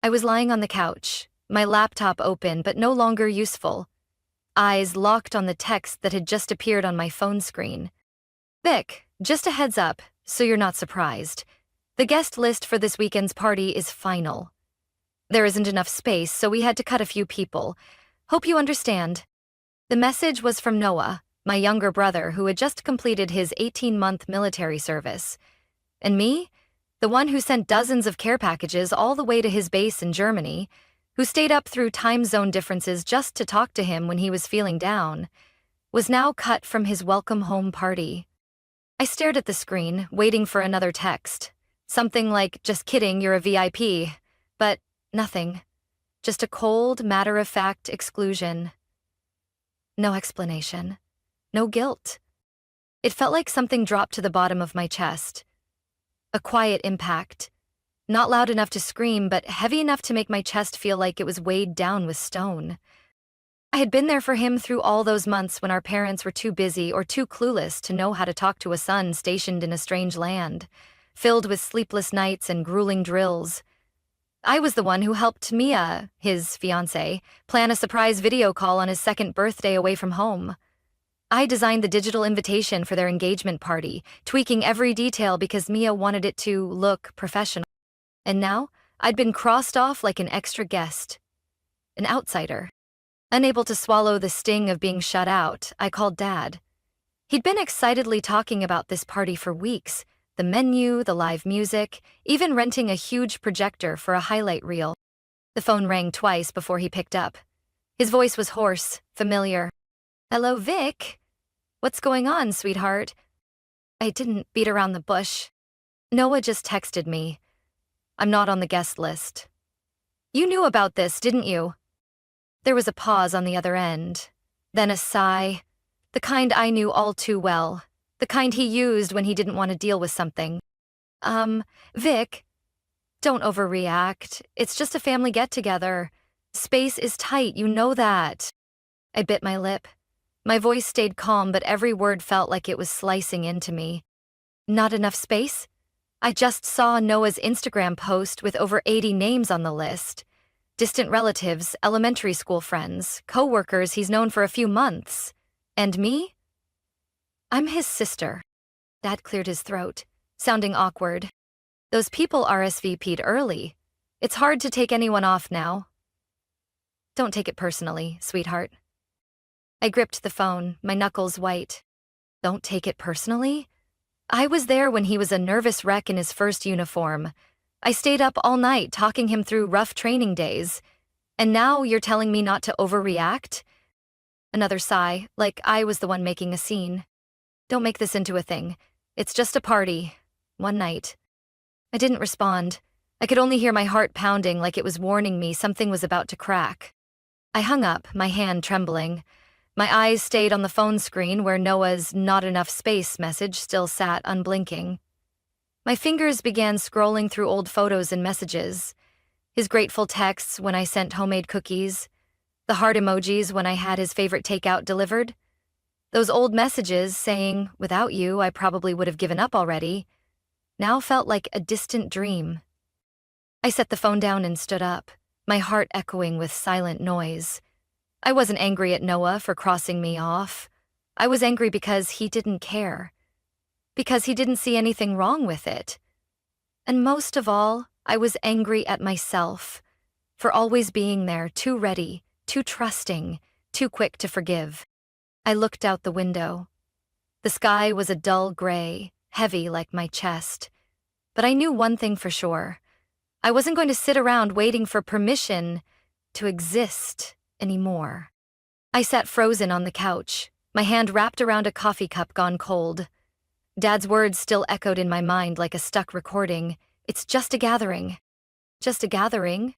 I was lying on the couch, my laptop open but no longer useful, eyes locked on the text that had just appeared on my phone screen. Vic, just a heads up, so you're not surprised. The guest list for this weekend's party is final. There isn't enough space, so we had to cut a few people. Hope you understand. The message was from Noah, my younger brother who had just completed his 18-month military service. And me, the one who sent dozens of care packages all the way to his base in Germany, who stayed up through time zone differences just to talk to him when he was feeling down, was now cut from his welcome home party. I stared at the screen, waiting for another text. Something like, just kidding, you're a VIP. But nothing. Just a cold, matter-of-fact exclusion. No explanation. No guilt. It felt like something dropped to the bottom of my chest. A quiet impact. Not loud enough to scream, but heavy enough to make my chest feel like it was weighed down with stone. I had been there for him through all those months when our parents were too busy or too clueless to know how to talk to a son stationed in a strange land, filled with sleepless nights and grueling drills. I was the one who helped Mia, his fiancée, plan a surprise video call on his second birthday away from home. I designed the digital invitation for their engagement party, tweaking every detail because Mia wanted it to look professional. And now, I'd been crossed off like an extra guest. An outsider. Unable to swallow the sting of being shut out, I called Dad. He'd been excitedly talking about this party for weeks, the menu, the live music, even renting a huge projector for a highlight reel. The phone rang twice before he picked up. His voice was hoarse, familiar. "Hello, Vic? What's going on, sweetheart?" I didn't beat around the bush. Noah just texted me. "I'm not on the guest list." "You knew about this, didn't you?" There was a pause on the other end, then a sigh, the kind I knew all too well, the kind he used when he didn't want to deal with something. Vic, don't overreact. It's just a family get-together. Space is tight, you know that." I bit my lip. My voice stayed calm, but every word felt like it was slicing into me. Not enough space? I just saw Noah's Instagram post with over 80 names on the list. Distant relatives, elementary school friends, co-workers he's known for a few months. And me? I'm his sister. Dad cleared his throat, sounding awkward. Those people RSVP'd early. It's hard to take anyone off now. Don't take it personally, sweetheart. I gripped the phone, my knuckles white. Don't take it personally? I was there when he was a nervous wreck in his first uniform. I stayed up all night talking him through rough training days. And now you're telling me not to overreact? Another sigh, like I was the one making a scene. Don't make this into a thing. It's just a party. One night. I didn't respond. I could only hear my heart pounding like it was warning me something was about to crack. I hung up, my hand trembling. My eyes stayed on the phone screen where Noah's "not enough space" message still sat unblinking. My fingers began scrolling through old photos and messages. His grateful texts when I sent homemade cookies. The heart emojis when I had his favorite takeout delivered. Those old messages saying, "Without you, I probably would have given up already," now felt like a distant dream. I set the phone down and stood up, my heart echoing with silent noise. I wasn't angry at Noah for crossing me off. I was angry because he didn't care. Because he didn't see anything wrong with it. And most of all, I was angry at myself for always being there, too ready, too trusting, too quick to forgive. I looked out the window. The sky was a dull gray, heavy like my chest. But I knew one thing for sure. I wasn't going to sit around waiting for permission to exist anymore. I sat frozen on the couch, my hand wrapped around a coffee cup gone cold. Dad's words still echoed in my mind like a stuck recording. "It's just a gathering." Just a gathering?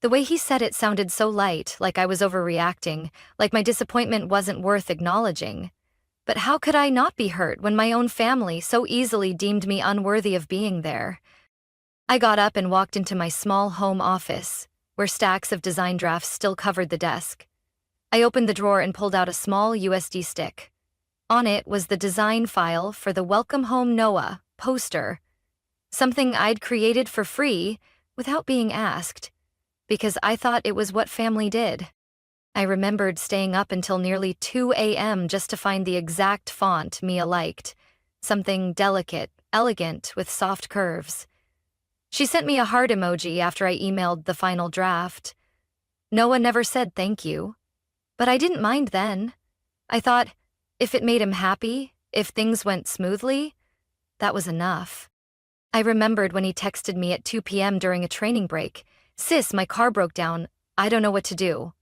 The way he said it sounded so light, like I was overreacting, like my disappointment wasn't worth acknowledging. But how could I not be hurt when my own family so easily deemed me unworthy of being there? I got up and walked into my small home office, where stacks of design drafts still covered the desk. I opened the drawer and pulled out a small USB stick. On it was the design file for the Welcome Home Noah poster, something I'd created for free without being asked. because I thought it was what family did. I remembered staying up until nearly 2 a.m. just to find the exact font Mia liked, something delicate, elegant, with soft curves. She sent me a heart emoji after I emailed the final draft. Noah never said thank you, but I didn't mind then. I thought, if it made him happy, if things went smoothly, that was enough. I remembered when he texted me at 2 p.m. during a training break, "Sis, my car broke down. I don't know what to do."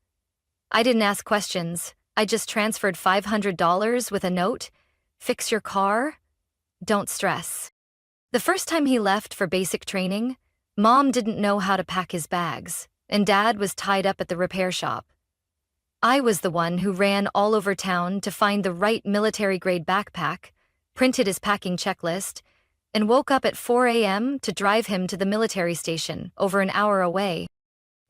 I didn't ask questions. I just transferred $500 with a note. "Fix your car? Don't stress." The first time he left for basic training, Mom didn't know how to pack his bags, and Dad was tied up at the repair shop. I was the one who ran all over town to find the right military-grade backpack, printed his packing checklist, and woke up at 4 a.m. to drive him to the military station over an hour away.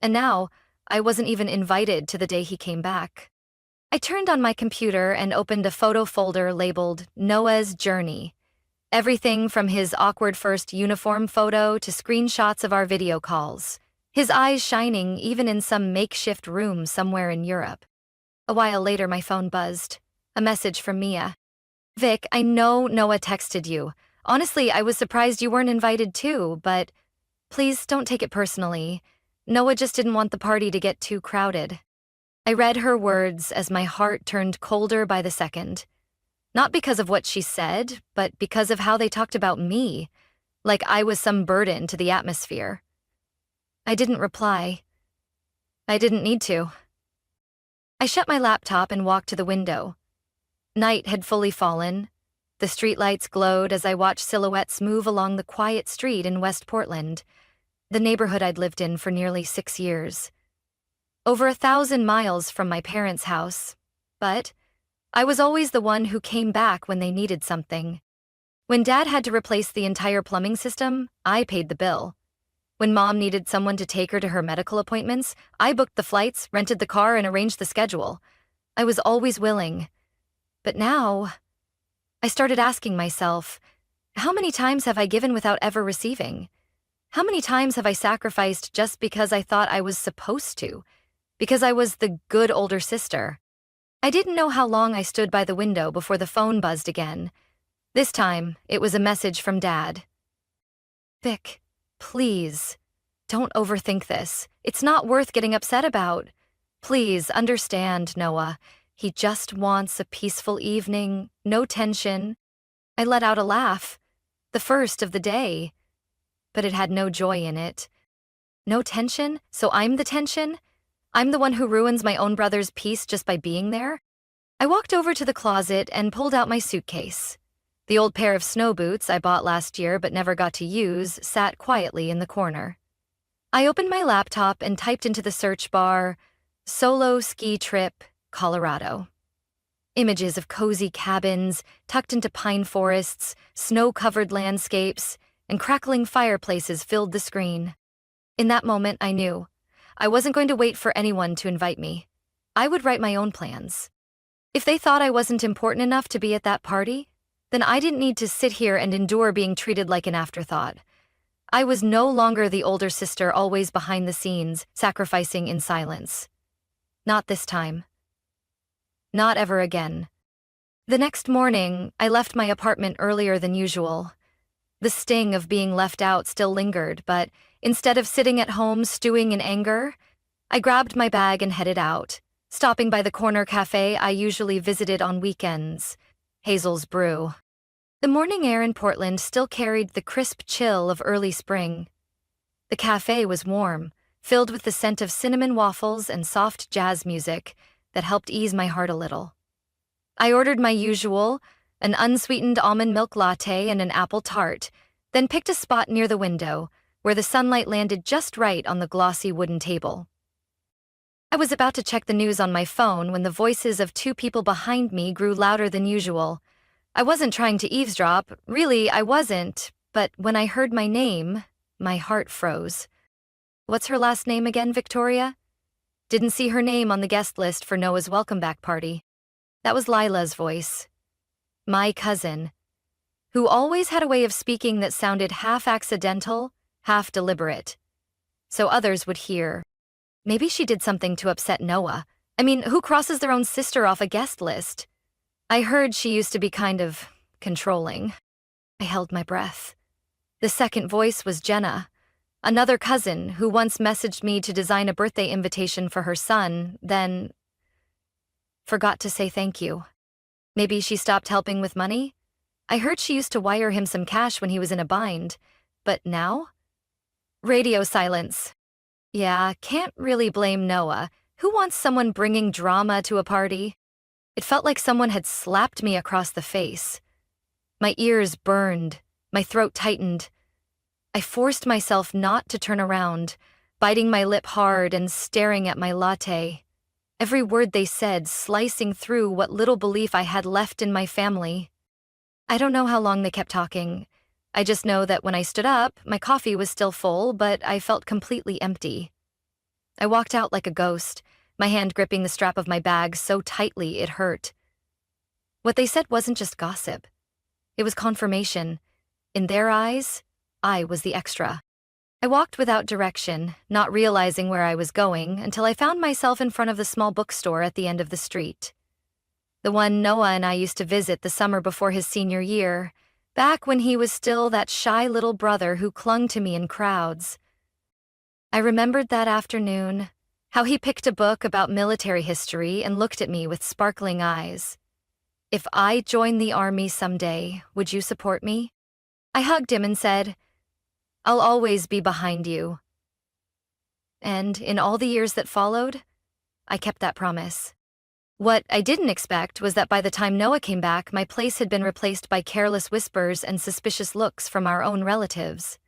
And now, I wasn't even invited to the day he came back. I turned on my computer and opened a photo folder labeled Noah's Journey. Everything from his awkward first uniform photo to screenshots of our video calls, his eyes shining even in some makeshift room somewhere in Europe. A while later, my phone buzzed. A message from Mia. "Vic, I know Noah texted you. Honestly, I was surprised you weren't invited too, but please don't take it personally. Noah just didn't want the party to get too crowded." I read her words as my heart turned colder by the second. Not because of what she said, but because of how they talked about me, like I was some burden to the atmosphere. I didn't reply. I didn't need to. I shut my laptop and walked to the window. Night had fully fallen. The streetlights glowed as I watched silhouettes move along the quiet street in West Portland, the neighborhood I'd lived in for nearly 6 years. Over 1,000 miles from my parents' house, but I was always the one who came back when they needed something. When Dad had to replace the entire plumbing system, I paid the bill. When Mom needed someone to take her to her medical appointments, I booked the flights, rented the car, and arranged the schedule. I was always willing. But now, I started asking myself, how many times have I given without ever receiving? How many times have I sacrificed just because I thought I was supposed to? Because I was the good older sister? I didn't know how long I stood by the window before the phone buzzed again. This time, it was a message from Dad. "Vic, please, don't overthink this. It's not worth getting upset about. Please understand, Noah. He just wants a peaceful evening, no tension." I let out a laugh, the first of the day, but it had no joy in it. No tension? So I'm the tension? I'm the one who ruins my own brother's peace just by being there? I walked over to the closet and pulled out my suitcase. The old pair of snow boots I bought last year but never got to use sat quietly in the corner. I opened my laptop and typed into the search bar, "Solo ski trip, Colorado." Images of cozy cabins, tucked into pine forests, snow-covered landscapes, and crackling fireplaces filled the screen. In that moment, I knew I wasn't going to wait for anyone to invite me. I would write my own plans. If they thought I wasn't important enough to be at that party, then I didn't need to sit here and endure being treated like an afterthought. I was no longer the older sister always behind the scenes, sacrificing in silence. Not this time. Not ever again. The next morning, I left my apartment earlier than usual. The sting of being left out still lingered, but instead of sitting at home stewing in anger, I grabbed my bag and headed out, stopping by the corner cafe I usually visited on weekends, Hazel's Brew. The morning air in Portland still carried the crisp chill of early spring. The cafe was warm, filled with the scent of cinnamon waffles and soft jazz music that helped ease my heart a little. I ordered my usual, an unsweetened almond milk latte and an apple tart, then picked a spot near the window, where the sunlight landed just right on the glossy wooden table. I was about to check the news on my phone when the voices of 2 people behind me grew louder than usual. I wasn't trying to eavesdrop, really I wasn't, but when I heard my name, my heart froze. What's her last name again, Victoria? Didn't see her name on the guest list for Noah's welcome back party. That was Lila's voice. My cousin, who always had a way of speaking that sounded half accidental, half deliberate, so others would hear. Maybe she did something to upset Noah. I mean, who crosses their own sister off a guest list? I heard she used to be kind of controlling. I held my breath. The second voice was Jenna, another cousin who once messaged me to design a birthday invitation for her son, then forgot to say thank you. Maybe she stopped helping with money? I heard she used to wire him some cash when he was in a bind, but now? Radio silence. Yeah, can't really blame Noah. Who wants someone bringing drama to a party? It felt like someone had slapped me across the face. My ears burned, my throat tightened. I forced myself not to turn around, biting my lip hard and staring at my latte. Every word they said slicing through what little belief I had left in my family. I don't know how long they kept talking. I just know that when I stood up, my coffee was still full, but I felt completely empty. I walked out like a ghost, my hand gripping the strap of my bag so tightly it hurt. What they said wasn't just gossip. It was confirmation. In their eyes, I was the extra. I walked without direction, not realizing where I was going, until I found myself in front of the small bookstore at the end of the street. The one Noah and I used to visit the summer before his senior year, back when he was still that shy little brother who clung to me in crowds. I remembered that afternoon, how he picked a book about military history and looked at me with sparkling eyes. If I join the army someday, would you support me? I hugged him and said, I'll always be behind you. And in all the years that followed, I kept that promise. What I didn't expect was that by the time Noah came back, my place had been replaced by careless whispers and suspicious looks from our own relatives.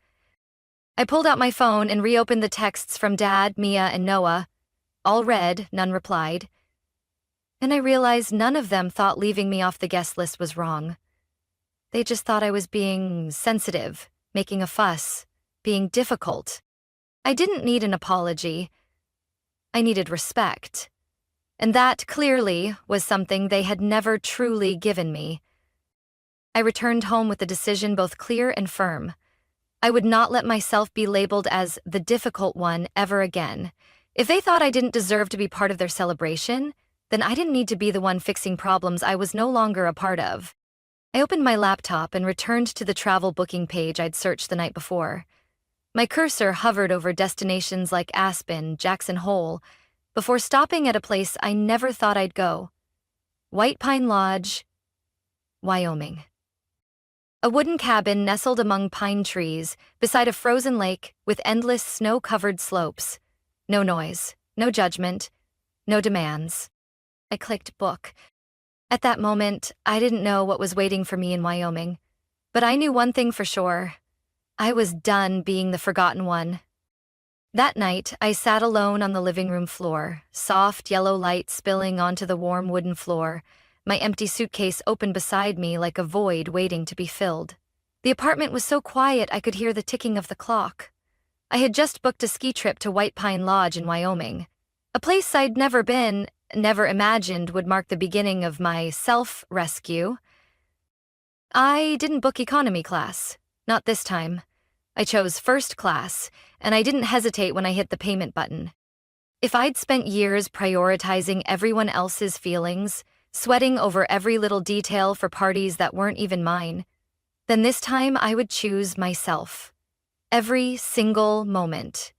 I pulled out my phone and reopened the texts from Dad, Mia, and Noah. All read, none replied. And I realized none of them thought leaving me off the guest list was wrong. They just thought I was being sensitive, making a fuss, being difficult. I didn't need an apology. I needed respect. And that, clearly, was something they had never truly given me. I returned home with the decision both clear and firm. I would not let myself be labeled as the difficult one ever again. If they thought I didn't deserve to be part of their celebration, then I didn't need to be the one fixing problems I was no longer a part of. I opened my laptop and returned to the travel booking page I'd searched the night before. My cursor hovered over destinations like Aspen, Jackson Hole, before stopping at a place I never thought I'd go. White Pine Lodge, Wyoming. A wooden cabin nestled among pine trees, beside a frozen lake with endless snow-covered slopes. No noise, no judgment, no demands. I clicked book. At that moment, I didn't know what was waiting for me in Wyoming. But I knew one thing for sure. I was done being the forgotten one. That night, I sat alone on the living room floor, soft yellow light spilling onto the warm wooden floor, my empty suitcase open beside me like a void waiting to be filled. The apartment was so quiet I could hear the ticking of the clock. I had just booked a ski trip to White Pine Lodge in Wyoming, a place I'd never been, never imagined would mark the beginning of my self-rescue. I didn't book economy class, not this time. I chose first class, and I didn't hesitate when I hit the payment button. If I'd spent years prioritizing everyone else's feelings, sweating over every little detail for parties that weren't even mine, then this time I would choose myself. Every single moment.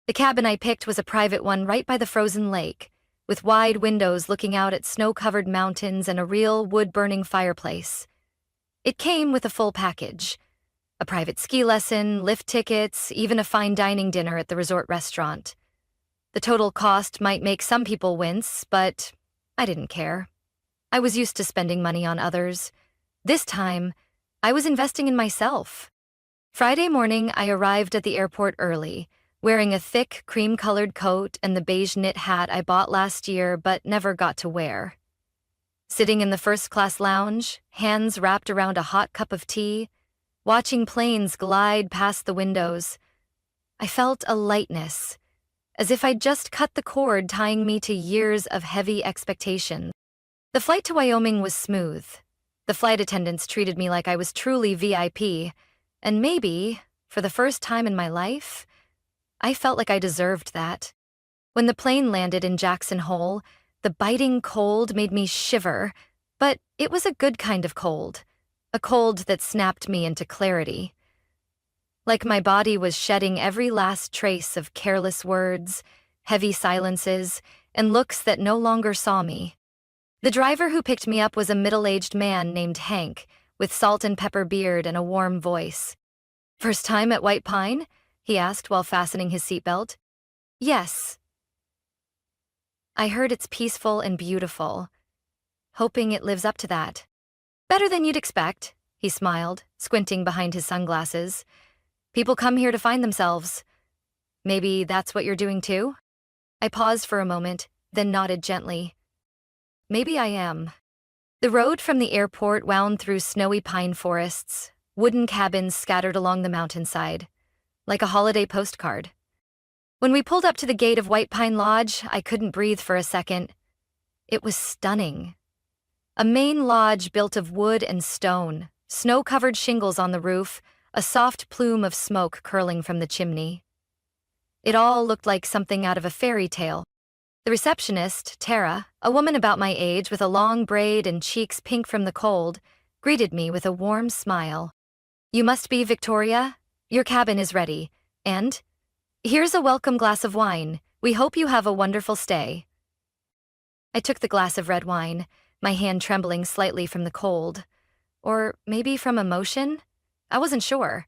The cabin I picked was a private one right by the frozen lake, with wide windows looking out at snow-covered mountains and a real wood-burning fireplace. It came with a full package. A private ski lesson, lift tickets, even a fine dining dinner at the resort restaurant. The total cost might make some people wince, but I didn't care. I was used to spending money on others. This time, I was investing in myself. Friday morning, I arrived at the airport early, wearing a thick, cream-colored coat and the beige knit hat I bought last year but never got to wear. Sitting in the first-class lounge, hands wrapped around a hot cup of tea, watching planes glide past the windows, I felt a lightness, as if I'd just cut the cord tying me to years of heavy expectations. The flight to Wyoming was smooth. The flight attendants treated me like I was truly VIP, and maybe, for the first time in my life, I felt like I deserved that. When the plane landed in Jackson Hole, the biting cold made me shiver, but it was a good kind of cold, a cold that snapped me into clarity. Like my body was shedding every last trace of careless words, heavy silences, and looks that no longer saw me. The driver who picked me up was a middle-aged man named Hank, with salt and pepper beard and a warm voice. "First time at White Pine?" he asked while fastening his seatbelt. "Yes." I heard it's peaceful and beautiful, hoping it lives up to that. "Better than you'd expect," he smiled, squinting behind his sunglasses. "People come here to find themselves. Maybe that's what you're doing too?" I paused for a moment, then nodded gently. "Maybe I am." The road from the airport wound through snowy pine forests, wooden cabins scattered along the mountainside, like a holiday postcard. When we pulled up to the gate of White Pine Lodge, I couldn't breathe for a second. It was stunning. A main lodge built of wood and stone, snow-covered shingles on the roof, a soft plume of smoke curling from the chimney. It all looked like something out of a fairy tale. The receptionist, Tara, a woman about my age with a long braid and cheeks pink from the cold, greeted me with a warm smile. "You must be Victoria? Your cabin is ready. And here's a welcome glass of wine. We hope you have a wonderful stay." I took the glass of red wine, my hand trembling slightly from the cold. Or maybe from emotion? I wasn't sure.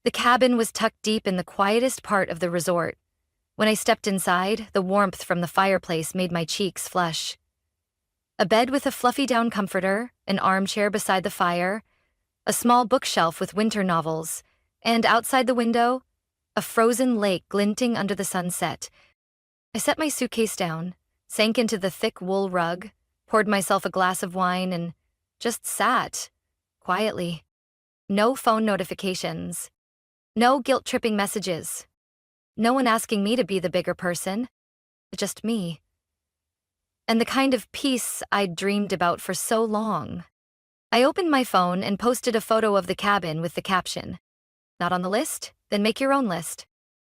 The cabin was tucked deep in the quietest part of the resort. When I stepped inside, the warmth from the fireplace made my cheeks flush. A bed with a fluffy down comforter, an armchair beside the fire, a small bookshelf with winter novels, and outside the window, a frozen lake glinting under the sunset. I set my suitcase down, sank into the thick wool rug, poured myself a glass of wine, and just sat, quietly. No phone notifications. No guilt-tripping messages. No one asking me to be the bigger person. Just me. And the kind of peace I'd dreamed about for so long. I opened my phone and posted a photo of the cabin with the caption, "Not on the list? Then make your own list."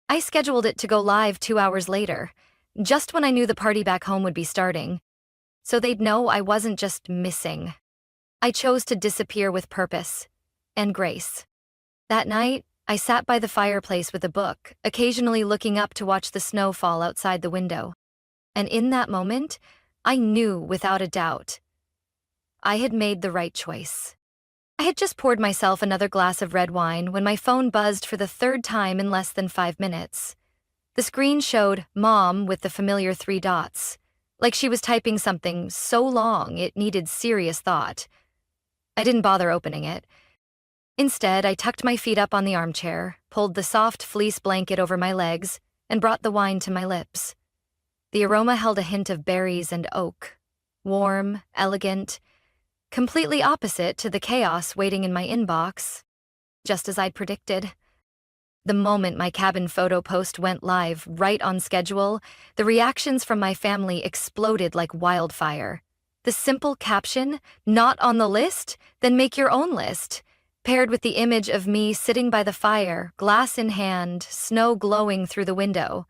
I scheduled it to go live 2 hours later, just when I knew the party back home would be starting, so they'd know I wasn't just missing. I chose to disappear with purpose and grace. That night, I sat by the fireplace with a book, occasionally looking up to watch the snow fall outside the window. And in that moment, I knew without a doubt, I had made the right choice. I had just poured myself another glass of red wine when my phone buzzed for the third time in less than 5 minutes. The screen showed Mom with the familiar 3 dots, like she was typing something so long it needed serious thought. I didn't bother opening it. Instead, I tucked my feet up on the armchair, pulled the soft fleece blanket over my legs, and brought the wine to my lips. The aroma held a hint of berries and oak. Warm, elegant, completely opposite to the chaos waiting in my inbox, just as I'd predicted. The moment my cabin photo post went live, right on schedule, the reactions from my family exploded like wildfire. The simple caption, "Not on the list? Then make your own list," paired with the image of me sitting by the fire, glass in hand, snow glowing through the window.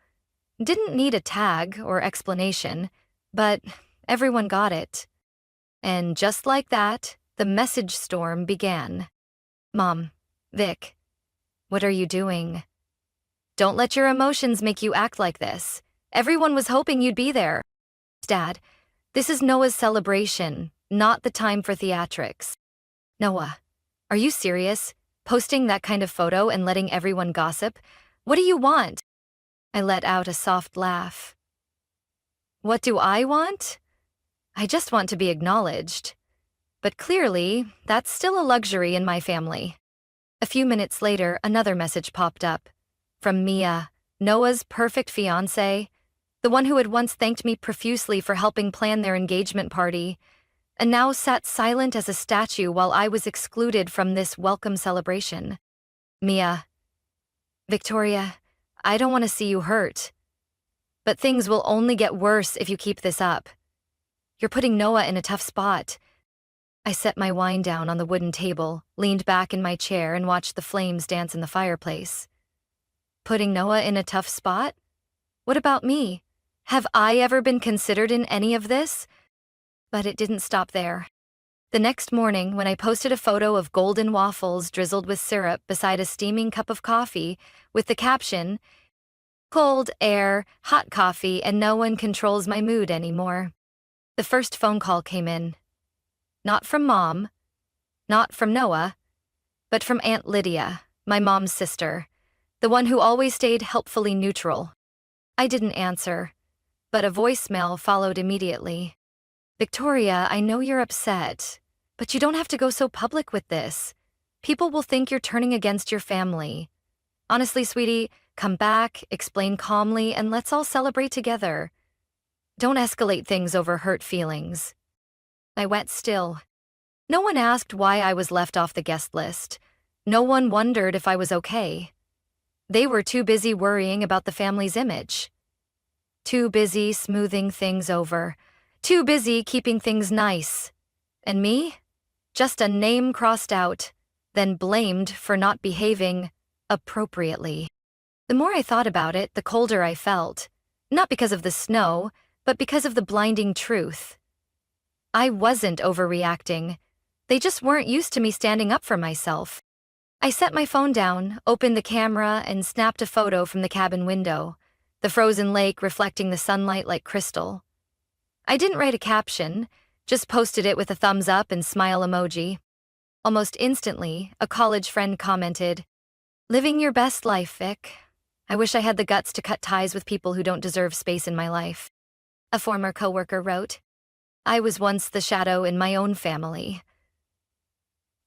Didn't need a tag or explanation, but everyone got it. And just like that, the message storm began. "Mom, Vic, what are you doing? Don't let your emotions make you act like this. Everyone was hoping you'd be there. Dad, this is Noah's celebration, not the time for theatrics." "Noah, are you serious? Posting that kind of photo and letting everyone gossip? What do you want?" I let out a soft laugh. What do I want? I just want to be acknowledged. But clearly, that's still a luxury in my family. A few minutes later, another message popped up. From Mia, Noah's perfect fiancé, the one who had once thanked me profusely for helping plan their engagement party, and now sat silent as a statue while I was excluded from this welcome celebration. "Mia, Victoria, I don't want to see you hurt. But things will only get worse if you keep this up. You're putting Noah in a tough spot." I set my wine down on the wooden table, leaned back in my chair, and watched the flames dance in the fireplace. "Putting Noah in a tough spot? What about me? Have I ever been considered in any of this? But it didn't stop there. The next morning, when I posted a photo of golden waffles drizzled with syrup beside a steaming cup of coffee with the caption, "Cold air, hot coffee, and no one controls my mood anymore," the first phone call came in. Not from Mom, not from Noah, but from Aunt Lydia, my mom's sister, the one who always stayed helpfully neutral. I didn't answer, but a voicemail followed immediately. "Victoria, I know you're upset, but you don't have to go so public with this. People will think you're turning against your family. Honestly, sweetie, come back, explain calmly, and let's all celebrate together. Don't escalate things over hurt feelings." I went still. No one asked why I was left off the guest list. No one wondered if I was okay. They were too busy worrying about the family's image. Too busy smoothing things over. Too busy keeping things nice. And me? Just a name crossed out, then blamed for not behaving appropriately. The more I thought about it, the colder I felt. Not because of the snow, but because of the blinding truth. I wasn't overreacting. They just weren't used to me standing up for myself. I set my phone down, opened the camera, and snapped a photo from the cabin window, the frozen lake reflecting the sunlight like crystal. I didn't write a caption, just posted it with a thumbs up and smile emoji. Almost instantly, a college friend commented, "Living your best life, Vic. I wish I had the guts to cut ties with people who don't deserve space in my life." A former coworker wrote, "I was once the shadow in my own family."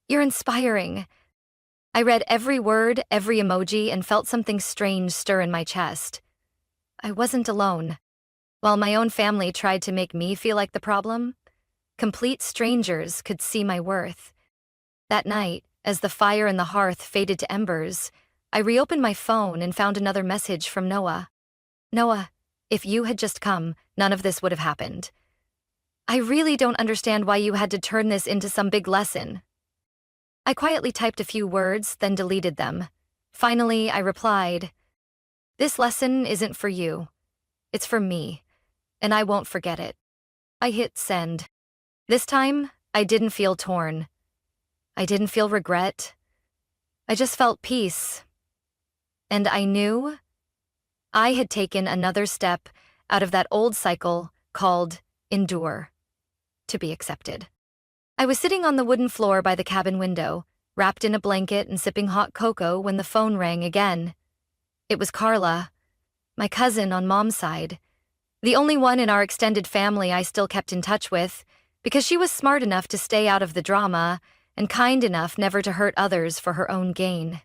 "You're inspiring." I read every word, every emoji, and felt something strange stir in my chest. I wasn't alone. While my own family tried to make me feel like the problem, complete strangers could see my worth. That night, as the fire in the hearth faded to embers, I reopened my phone and found another message from Noah. "Noah, if you had just come, none of this would have happened. I really don't understand why you had to turn this into some big lesson." I quietly typed a few words, then deleted them. Finally, I replied, "This lesson isn't for you. It's for me, and I won't forget it." I hit send. This time, I didn't feel torn. I didn't feel regret. I just felt peace. And I knew I had taken another step out of that old cycle called endure, to be accepted. I was sitting on the wooden floor by the cabin window, wrapped in a blanket and sipping hot cocoa when the phone rang again. It was Carla, my cousin on Mom's side, the only one in our extended family I still kept in touch with, because she was smart enough to stay out of the drama and kind enough never to hurt others for her own gain.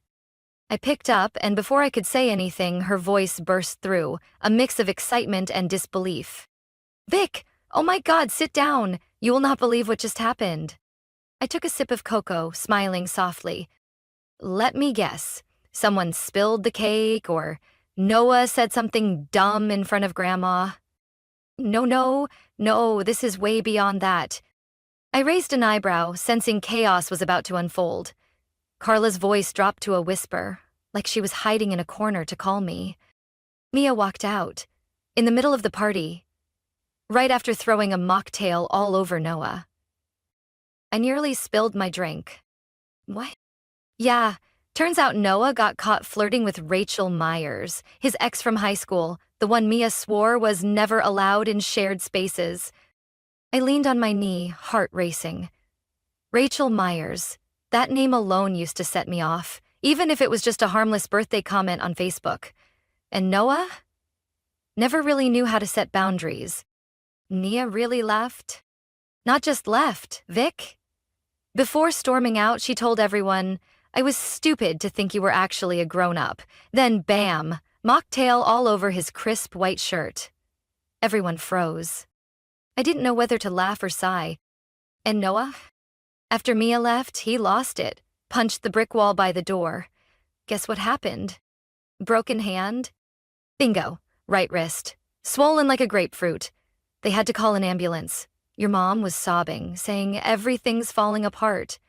I picked up, and before I could say anything, her voice burst through, a mix of excitement and disbelief. "Vic, oh my God, sit down. You will not believe what just happened." I took a sip of cocoa, smiling softly. "Let me guess. Someone spilled the cake, or Noah said something dumb in front of Grandma?" No, this is way beyond that." I raised an eyebrow, sensing chaos was about to unfold. Carla's voice dropped to a whisper, like she was hiding in a corner to call me. Mia walked out, in the middle of the party, right after throwing a mocktail all over Noah. I nearly spilled my drink. "What?" "Yeah, turns out Noah got caught flirting with Rachel Myers, his ex from high school, the one Mia swore was never allowed in shared spaces." I leaned on my knee, heart racing. Rachel Myers. That name alone used to set me off, even if it was just a harmless birthday comment on Facebook. And Noah? Never really knew how to set boundaries. Mia really left? Not just left, Vic. Before storming out, she told everyone, "I was stupid to think you were actually a grown-up." Then bam, mocktail all over his crisp white shirt. Everyone froze. I didn't know whether to laugh or sigh. And Noah? After Mia left, he lost it, punched the brick wall by the door. Guess what happened? Broken hand? Bingo, right wrist. Swollen like a grapefruit. They had to call an ambulance. Your mom was sobbing, saying everything's falling apart.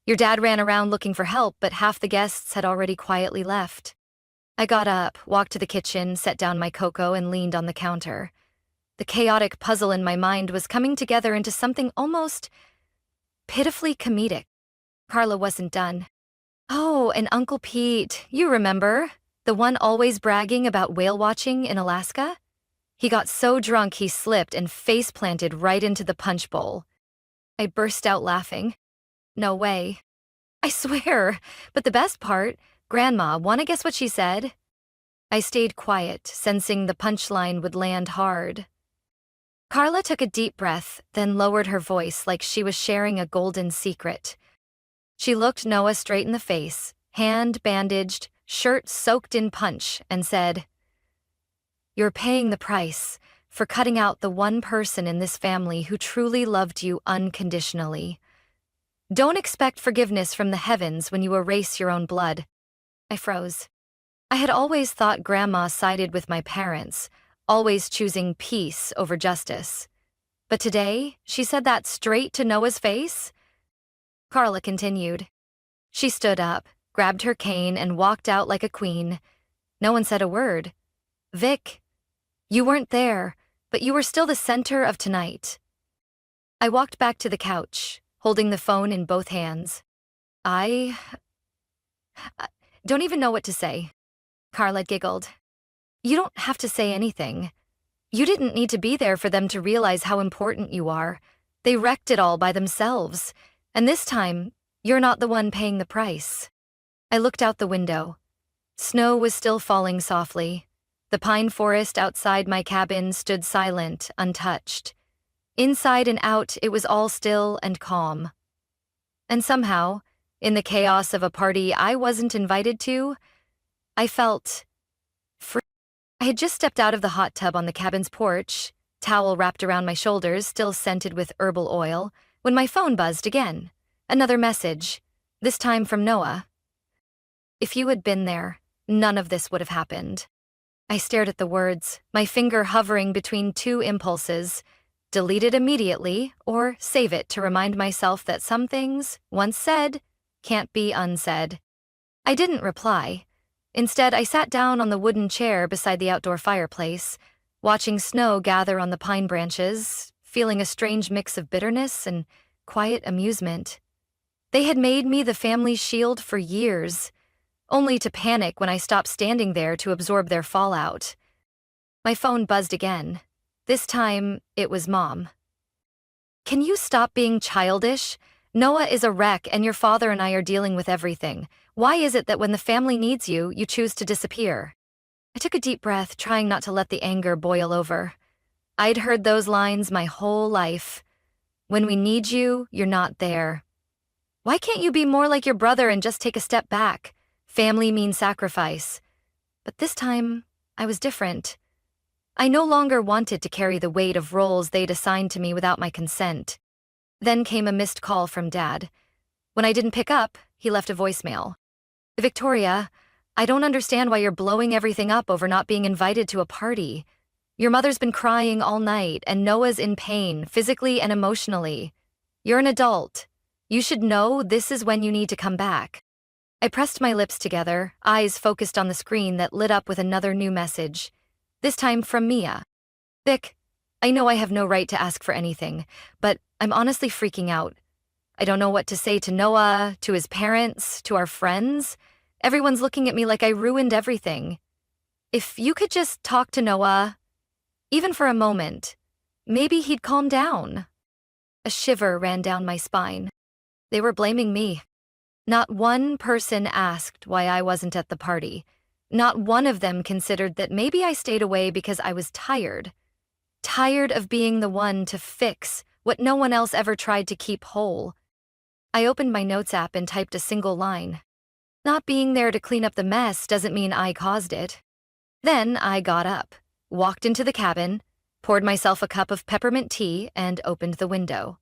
Your dad ran around looking for help, but half the guests had already quietly left. I got up, walked to the kitchen, set down my cocoa, and leaned on the counter. The chaotic puzzle in my mind was coming together into something almost pitifully comedic. Carla wasn't done. Oh, and Uncle Pete, you remember? The one always bragging about whale watching in Alaska? He got so drunk he slipped and face-planted right into the punch bowl. I burst out laughing. No way. I swear. But the best part, Grandma, wanna guess what she said? I stayed quiet, sensing the punchline would land hard. Carla took a deep breath, then lowered her voice like she was sharing a golden secret. She looked Noah straight in the face, hand bandaged, shirt soaked in punch, and said, "You're paying the price for cutting out the one person in this family who truly loved you unconditionally. Don't expect forgiveness from the heavens when you erase your own blood." I froze. I had always thought Grandma sided with my parents, always choosing peace over justice. But today, she said that straight to Noah's face? Carla continued. She stood up, grabbed her cane, and walked out like a queen. No one said a word. "Vic, you weren't there, but you were still the center of tonight." I walked back to the couch, holding the phone in both hands. I don't even know what to say. Carla giggled. "You don't have to say anything. You didn't need to be there for them to realize how important you are. They wrecked it all by themselves. And this time, you're not the one paying the price." I looked out the window. Snow was still falling softly. The pine forest outside my cabin stood silent, untouched. Inside and out, it was all still and calm. And somehow, in the chaos of a party I wasn't invited to, I felt free. I had just stepped out of the hot tub on the cabin's porch, towel wrapped around my shoulders, still scented with herbal oil, when my phone buzzed again. Another message, this time from Noah. "If you had been there, none of this would have happened." I stared at the words, my finger hovering between two impulses: delete it immediately or save it to remind myself that some things, once said, can't be unsaid. I didn't reply. Instead, I sat down on the wooden chair beside the outdoor fireplace, watching snow gather on the pine branches, feeling a strange mix of bitterness and quiet amusement. They had made me the family's shield for years, only to panic when I stopped standing there to absorb their fallout. My phone buzzed again. This time, it was Mom. "Can you stop being childish? Noah is a wreck and your father and I are dealing with everything. Why is it that when the family needs you, you choose to disappear?" I took a deep breath, trying not to let the anger boil over. I'd heard those lines my whole life. When we need you, you're not there. Why can't you be more like your brother and just take a step back? Family means sacrifice. But this time, I was different. I no longer wanted to carry the weight of roles they'd assigned to me without my consent. Then came a missed call from Dad. When I didn't pick up, he left a voicemail. "Victoria, I don't understand why you're blowing everything up over not being invited to a party. Your mother's been crying all night, and Noah's in pain, physically and emotionally. You're an adult. You should know this is when you need to come back." I pressed my lips together, eyes focused on the screen that lit up with another new message, this time from Mia. "Vic, I know I have no right to ask for anything, but I'm honestly freaking out. I don't know what to say to Noah, to his parents, to our friends. Everyone's looking at me like I ruined everything. If you could just talk to Noah, even for a moment, maybe he'd calm down." A shiver ran down my spine. They were blaming me. Not one person asked why I wasn't at the party. Not one of them considered that maybe I stayed away because I was tired. Tired of being the one to fix what no one else ever tried to keep whole. I opened my notes app and typed a single line. Not being there to clean up the mess doesn't mean I caused it. Then I got up, walked into the cabin, poured myself a cup of peppermint tea, and opened the window.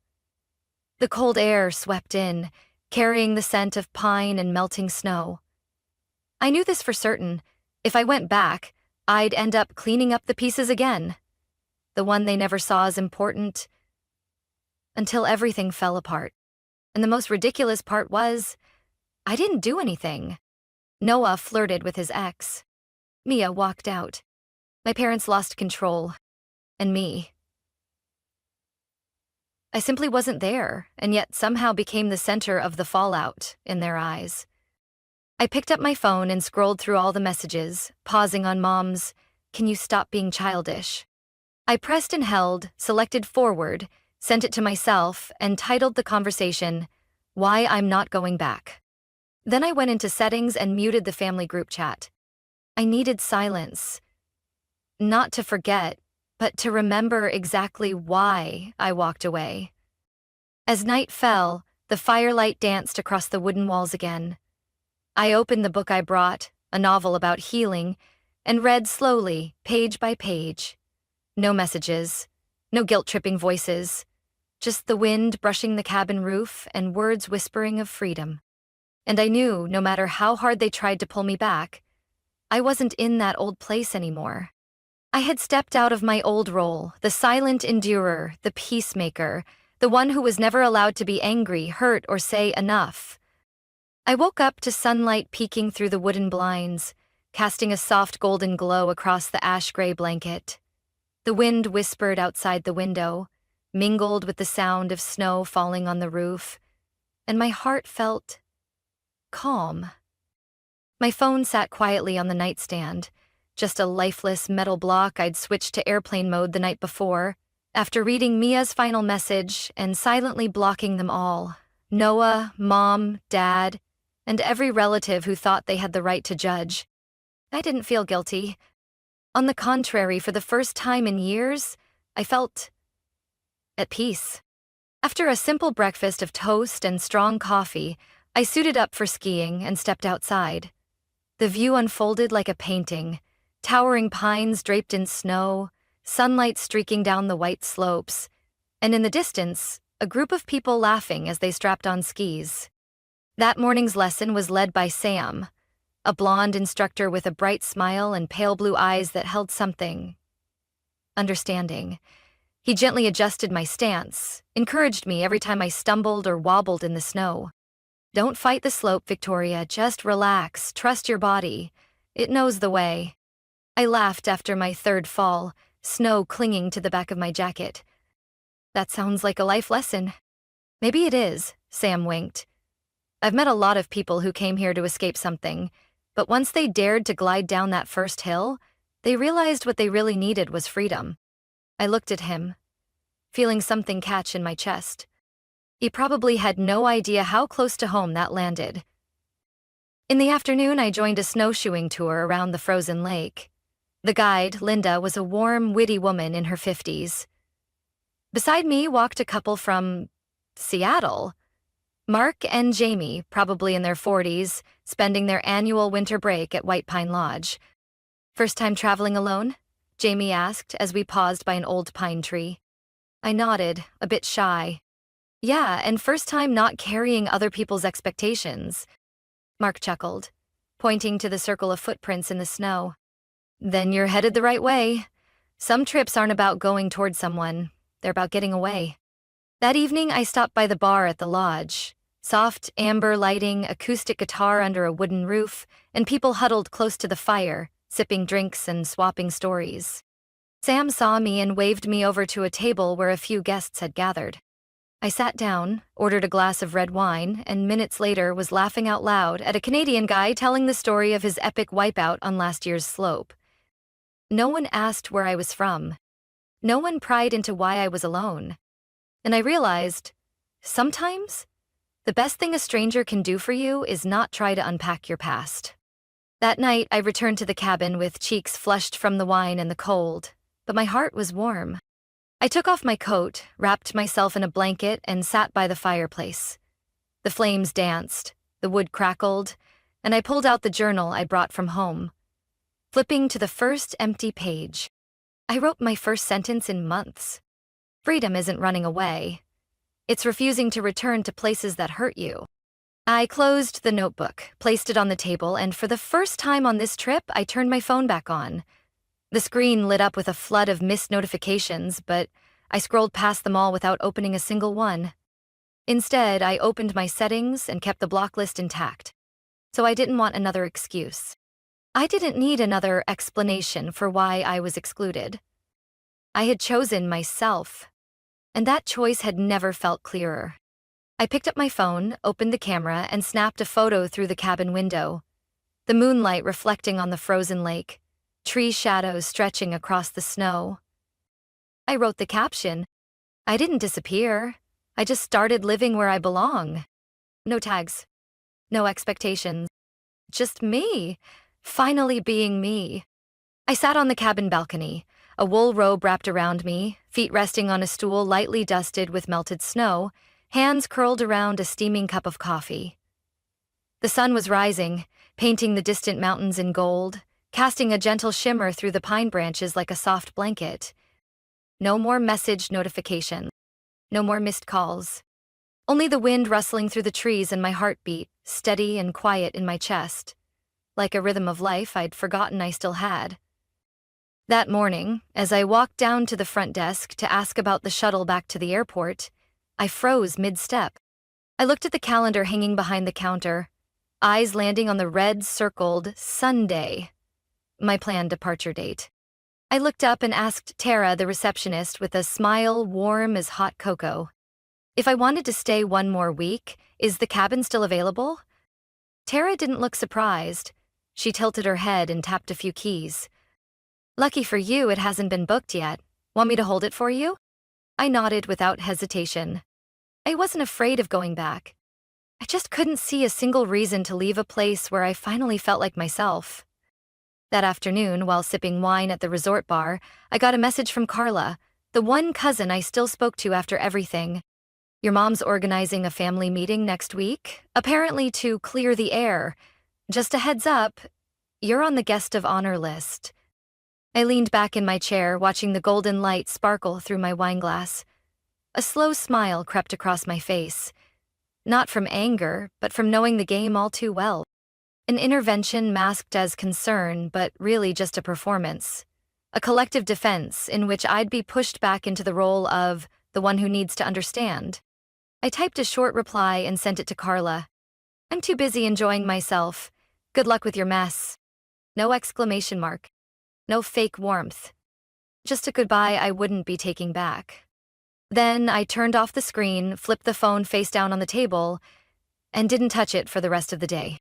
The cold air swept in, carrying the scent of pine and melting snow. I knew this for certain. If I went back, I'd end up cleaning up the pieces again. The one they never saw as important. Until everything fell apart. And the most ridiculous part was, I didn't do anything. Noah flirted with his ex. Mia walked out. My parents lost control. and me. I simply wasn't there, and yet somehow became the center of the fallout in their eyes. I picked up my phone and scrolled through all the messages, pausing on Mom's, "Can you stop being childish?" I pressed and held, selected forward, sent it to myself, and titled the conversation, "Why I'm Not Going Back." Then I went into settings and muted the family group chat. I needed silence. Not to forget, but to remember exactly why I walked away. As night fell, the firelight danced across the wooden walls again. I opened the book I brought, a novel about healing, and read slowly, page by page. No messages, no guilt-tripping voices, just the wind brushing the cabin roof and words whispering of freedom. And I knew, no matter how hard they tried to pull me back, I wasn't in that old place anymore. I had stepped out of my old role, the silent endurer, the peacemaker, the one who was never allowed to be angry, hurt, or say enough. I woke up to sunlight peeking through the wooden blinds, casting a soft golden glow across the ash-gray blanket. The wind whispered outside the window, mingled with the sound of snow falling on the roof, and my heart felt calm. My phone sat quietly on the nightstand, just a lifeless metal block I'd switched to airplane mode the night before, after reading Mia's final message and silently blocking them all. Noah, Mom, Dad, and every relative who thought they had the right to judge. I didn't feel guilty. On the contrary, for the first time in years, I felt at peace. After a simple breakfast of toast and strong coffee, I suited up for skiing and stepped outside. The view unfolded like a painting, towering pines draped in snow, sunlight streaking down the white slopes, and in the distance, a group of people laughing as they strapped on skis. That morning's lesson was led by Sam, a blonde instructor with a bright smile and pale blue eyes that held something understanding. He gently adjusted my stance, encouraged me every time I stumbled or wobbled in the snow. "Don't fight the slope, Victoria, just relax, trust your body. It knows the way." I laughed after my third fall, snow clinging to the back of my jacket. "That sounds like a life lesson." "Maybe it is," Sam winked. "I've met a lot of people who came here to escape something, but once they dared to glide down that first hill, they realized what they really needed was freedom." I looked at him, feeling something catch in my chest. He probably had no idea how close to home that landed. In the afternoon, I joined a snowshoeing tour around the frozen lake. The guide, Linda, was a warm, witty woman in her 50s. Beside me walked a couple from Seattle. Mark and Jamie, probably in their 40s, spending their annual winter break at White Pine Lodge. "First time traveling alone?" Jamie asked as we paused by an old pine tree. I nodded, a bit shy. "Yeah, and first time not carrying other people's expectations." Mark chuckled, pointing to the circle of footprints in the snow. "Then you're headed the right way. Some trips aren't about going toward someone, they're about getting away." That evening, I stopped by the bar at the lodge. Soft, amber lighting, acoustic guitar under a wooden roof, and people huddled close to the fire, sipping drinks and swapping stories. Sam saw me and waved me over to a table where a few guests had gathered. I sat down, ordered a glass of red wine, and minutes later was laughing out loud at a Canadian guy telling the story of his epic wipeout on last year's slope. No one asked where I was from. No one pried into why I was alone. And I realized, sometimes, the best thing a stranger can do for you is not try to unpack your past. That night, I returned to the cabin with cheeks flushed from the wine and the cold, but my heart was warm. I took off my coat, wrapped myself in a blanket, and sat by the fireplace. The flames danced, the wood crackled, and I pulled out the journal I brought from home. Flipping to the first empty page, I wrote my first sentence in months. Freedom isn't running away. It's refusing to return to places that hurt you. I closed the notebook, placed it on the table, and for the first time on this trip, I turned my phone back on. The screen lit up with a flood of missed notifications, but I scrolled past them all without opening a single one. Instead, I opened my settings and kept the block list intact. So I didn't want another excuse. I didn't need another explanation for why I was excluded. I had chosen myself, and that choice had never felt clearer. I picked up my phone, opened the camera, and snapped a photo through the cabin window. The moonlight reflecting on the frozen lake, tree shadows stretching across the snow. I wrote the caption, "I didn't disappear. I just started living where I belong." No tags, no expectations. Just me, finally being me. I sat on the cabin balcony, a wool robe wrapped around me, feet resting on a stool lightly dusted with melted snow, hands curled around a steaming cup of coffee. The sun was rising, painting the distant mountains in gold, casting a gentle shimmer through the pine branches like a soft blanket. No more message notifications, no more missed calls. Only the wind rustling through the trees and my heartbeat, steady and quiet in my chest, like a rhythm of life I'd forgotten I still had. That morning, as I walked down to the front desk to ask about the shuttle back to the airport, I froze mid-step. I looked at the calendar hanging behind the counter, eyes landing on the red-circled Sunday, my planned departure date. I looked up and asked Tara, the receptionist, with a smile warm as hot cocoa, if I wanted to stay one more week, is the cabin still available? Tara didn't look surprised. She tilted her head and tapped a few keys. Lucky for you, it hasn't been booked yet. Want me to hold it for you? I nodded without hesitation. I wasn't afraid of going back. I just couldn't see a single reason to leave a place where I finally felt like myself. That afternoon, while sipping wine at the resort bar, I got a message from Carla, the one cousin I still spoke to after everything. Your mom's organizing a family meeting next week, apparently to clear the air. Just a heads up, you're on the guest of honor list. I leaned back in my chair, watching the golden light sparkle through my wineglass. A slow smile crept across my face. Not from anger, but from knowing the game all too well. An intervention masked as concern, but really just a performance. A collective defense in which I'd be pushed back into the role of the one who needs to understand. I typed a short reply and sent it to Carla. I'm too busy enjoying myself. Good luck with your mess. No exclamation mark. No fake warmth. Just a goodbye I wouldn't be taking back. Then I turned off the screen, flipped the phone face down on the table, and didn't touch it for the rest of the day.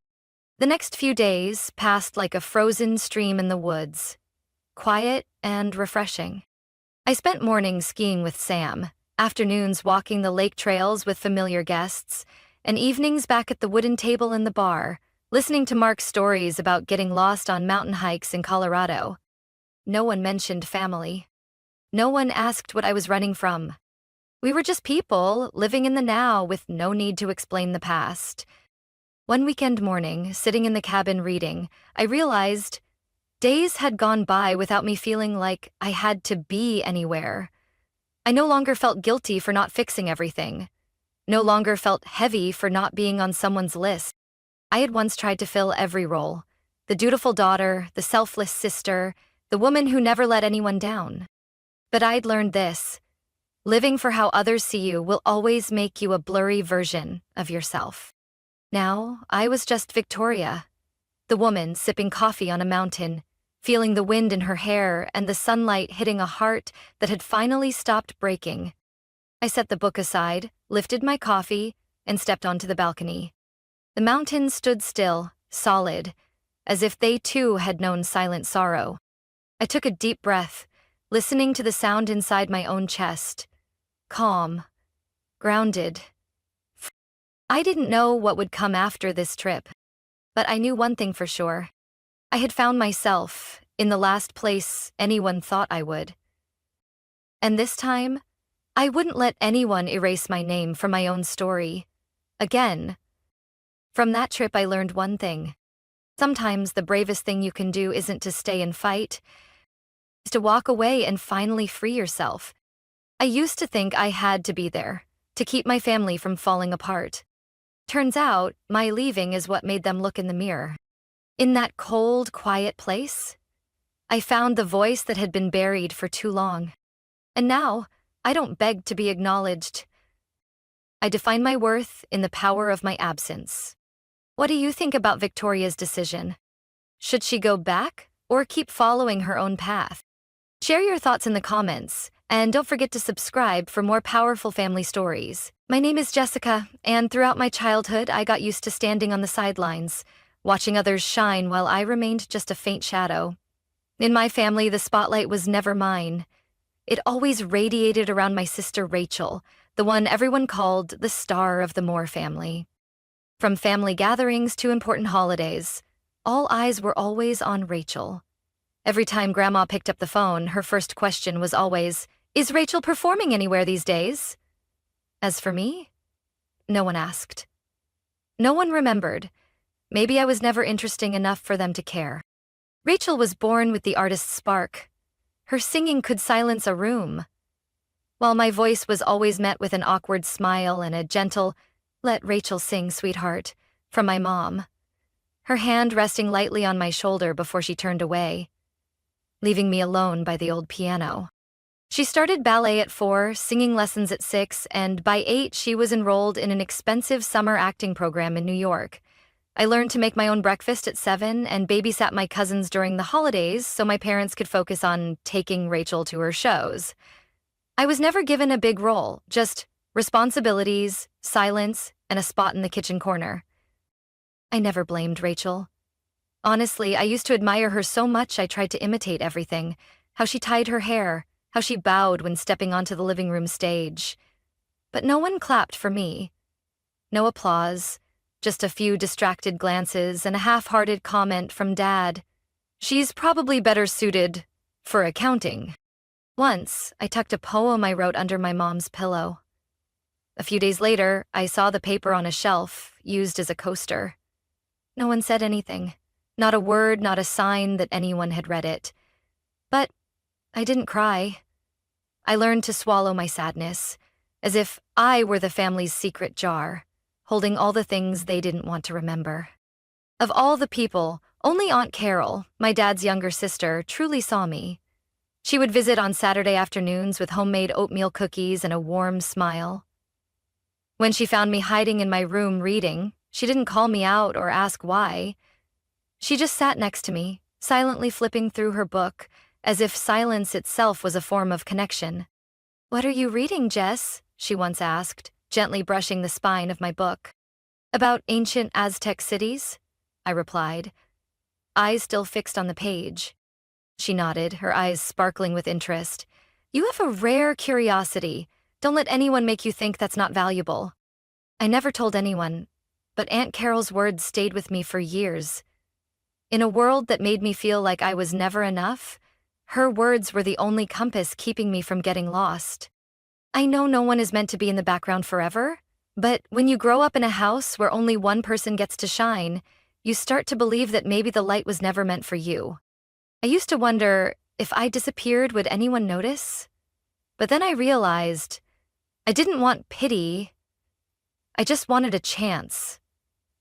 The next few days passed like a frozen stream in the woods. Quiet and refreshing. I spent mornings skiing with Sam, afternoons walking the lake trails with familiar guests, and evenings back at the wooden table in the bar, listening to Mark's stories about getting lost on mountain hikes in Colorado. No one mentioned family. No one asked what I was running from. We were just people, living in the now with no need to explain the past. One weekend morning, sitting in the cabin reading, I realized days had gone by without me feeling like I had to be anywhere. I no longer felt guilty for not fixing everything. No longer felt heavy for not being on someone's list. I had once tried to fill every role. The dutiful daughter, the selfless sister, the woman who never let anyone down. But I'd learned this. Living for how others see you will always make you a blurry version of yourself. Now, I was just Victoria, the woman sipping coffee on a mountain, feeling the wind in her hair and the sunlight hitting a heart that had finally stopped breaking. I set the book aside, lifted my coffee, and stepped onto the balcony. The mountains stood still, solid, as if they too had known silent sorrow. I took a deep breath, listening to the sound inside my own chest. Calm, grounded. I didn't know what would come after this trip, but I knew one thing for sure. I had found myself in the last place anyone thought I would. And this time, I wouldn't let anyone erase my name from my own story. Again. From that trip, I learned one thing. Sometimes the bravest thing you can do isn't to stay and fight, it's to walk away and finally free yourself. I used to think I had to be there, to keep my family from falling apart. Turns out, my leaving is what made them look in the mirror. In that cold, quiet place, I found the voice that had been buried for too long. And now, I don't beg to be acknowledged. I define my worth in the power of my absence. What do you think about Victoria's decision? Should she go back or keep following her own path? Share your thoughts in the comments, and don't forget to subscribe for more powerful family stories. My name is Jessica, and throughout my childhood, I got used to standing on the sidelines, watching others shine while I remained just a faint shadow. In my family, the spotlight was never mine. It always radiated around my sister Rachel, the one everyone called the star of the Moore family. From family gatherings to important holidays, all eyes were always on Rachel. Every time Grandma picked up the phone, her first question was always, "Is Rachel performing anywhere these days?" As for me, no one asked. No one remembered. Maybe I was never interesting enough for them to care. Rachel was born with the artist's spark. Her singing could silence a room. While my voice was always met with an awkward smile and a gentle, "Let Rachel sing, sweetheart," from my mom, her hand resting lightly on my shoulder before she turned away, leaving me alone by the old piano. She started ballet at 4, singing lessons at 6, and by 8 she was enrolled in an expensive summer acting program in New York. I learned to make my own breakfast at 7 and babysat my cousins during the holidays so my parents could focus on taking Rachel to her shows. I was never given a big role, just responsibilities, silence, and a spot in the kitchen corner. I never blamed Rachel. Honestly, I used to admire her so much I tried to imitate everything, how she tied her hair, how she bowed when stepping onto the living room stage. But no one clapped for me. No applause, just a few distracted glances and a half-hearted comment from Dad. "She's probably better suited for accounting." Once, I tucked a poem I wrote under my mom's pillow. A few days later, I saw the paper on a shelf, used as a coaster. No one said anything. Not a word, not a sign that anyone had read it. But I didn't cry. I learned to swallow my sadness, as if I were the family's secret jar, holding all the things they didn't want to remember. Of all the people, only Aunt Carol, my dad's younger sister, truly saw me. She would visit on Saturday afternoons with homemade oatmeal cookies and a warm smile. When she found me hiding in my room reading, she didn't call me out or ask why. She just sat next to me, silently flipping through her book, as if silence itself was a form of connection. "What are you reading, Jess?" she once asked, gently brushing the spine of my book. "About ancient Aztec cities," I replied, eyes still fixed on the page. She nodded, her eyes sparkling with interest. "You have a rare curiosity. Don't let anyone make you think that's not valuable." I never told anyone, but Aunt Carol's words stayed with me for years. In a world that made me feel like I was never enough, her words were the only compass keeping me from getting lost. I know no one is meant to be in the background forever, but when you grow up in a house where only one person gets to shine, you start to believe that maybe the light was never meant for you. I used to wonder, if I disappeared, would anyone notice? But then I realized I didn't want pity. I just wanted a chance.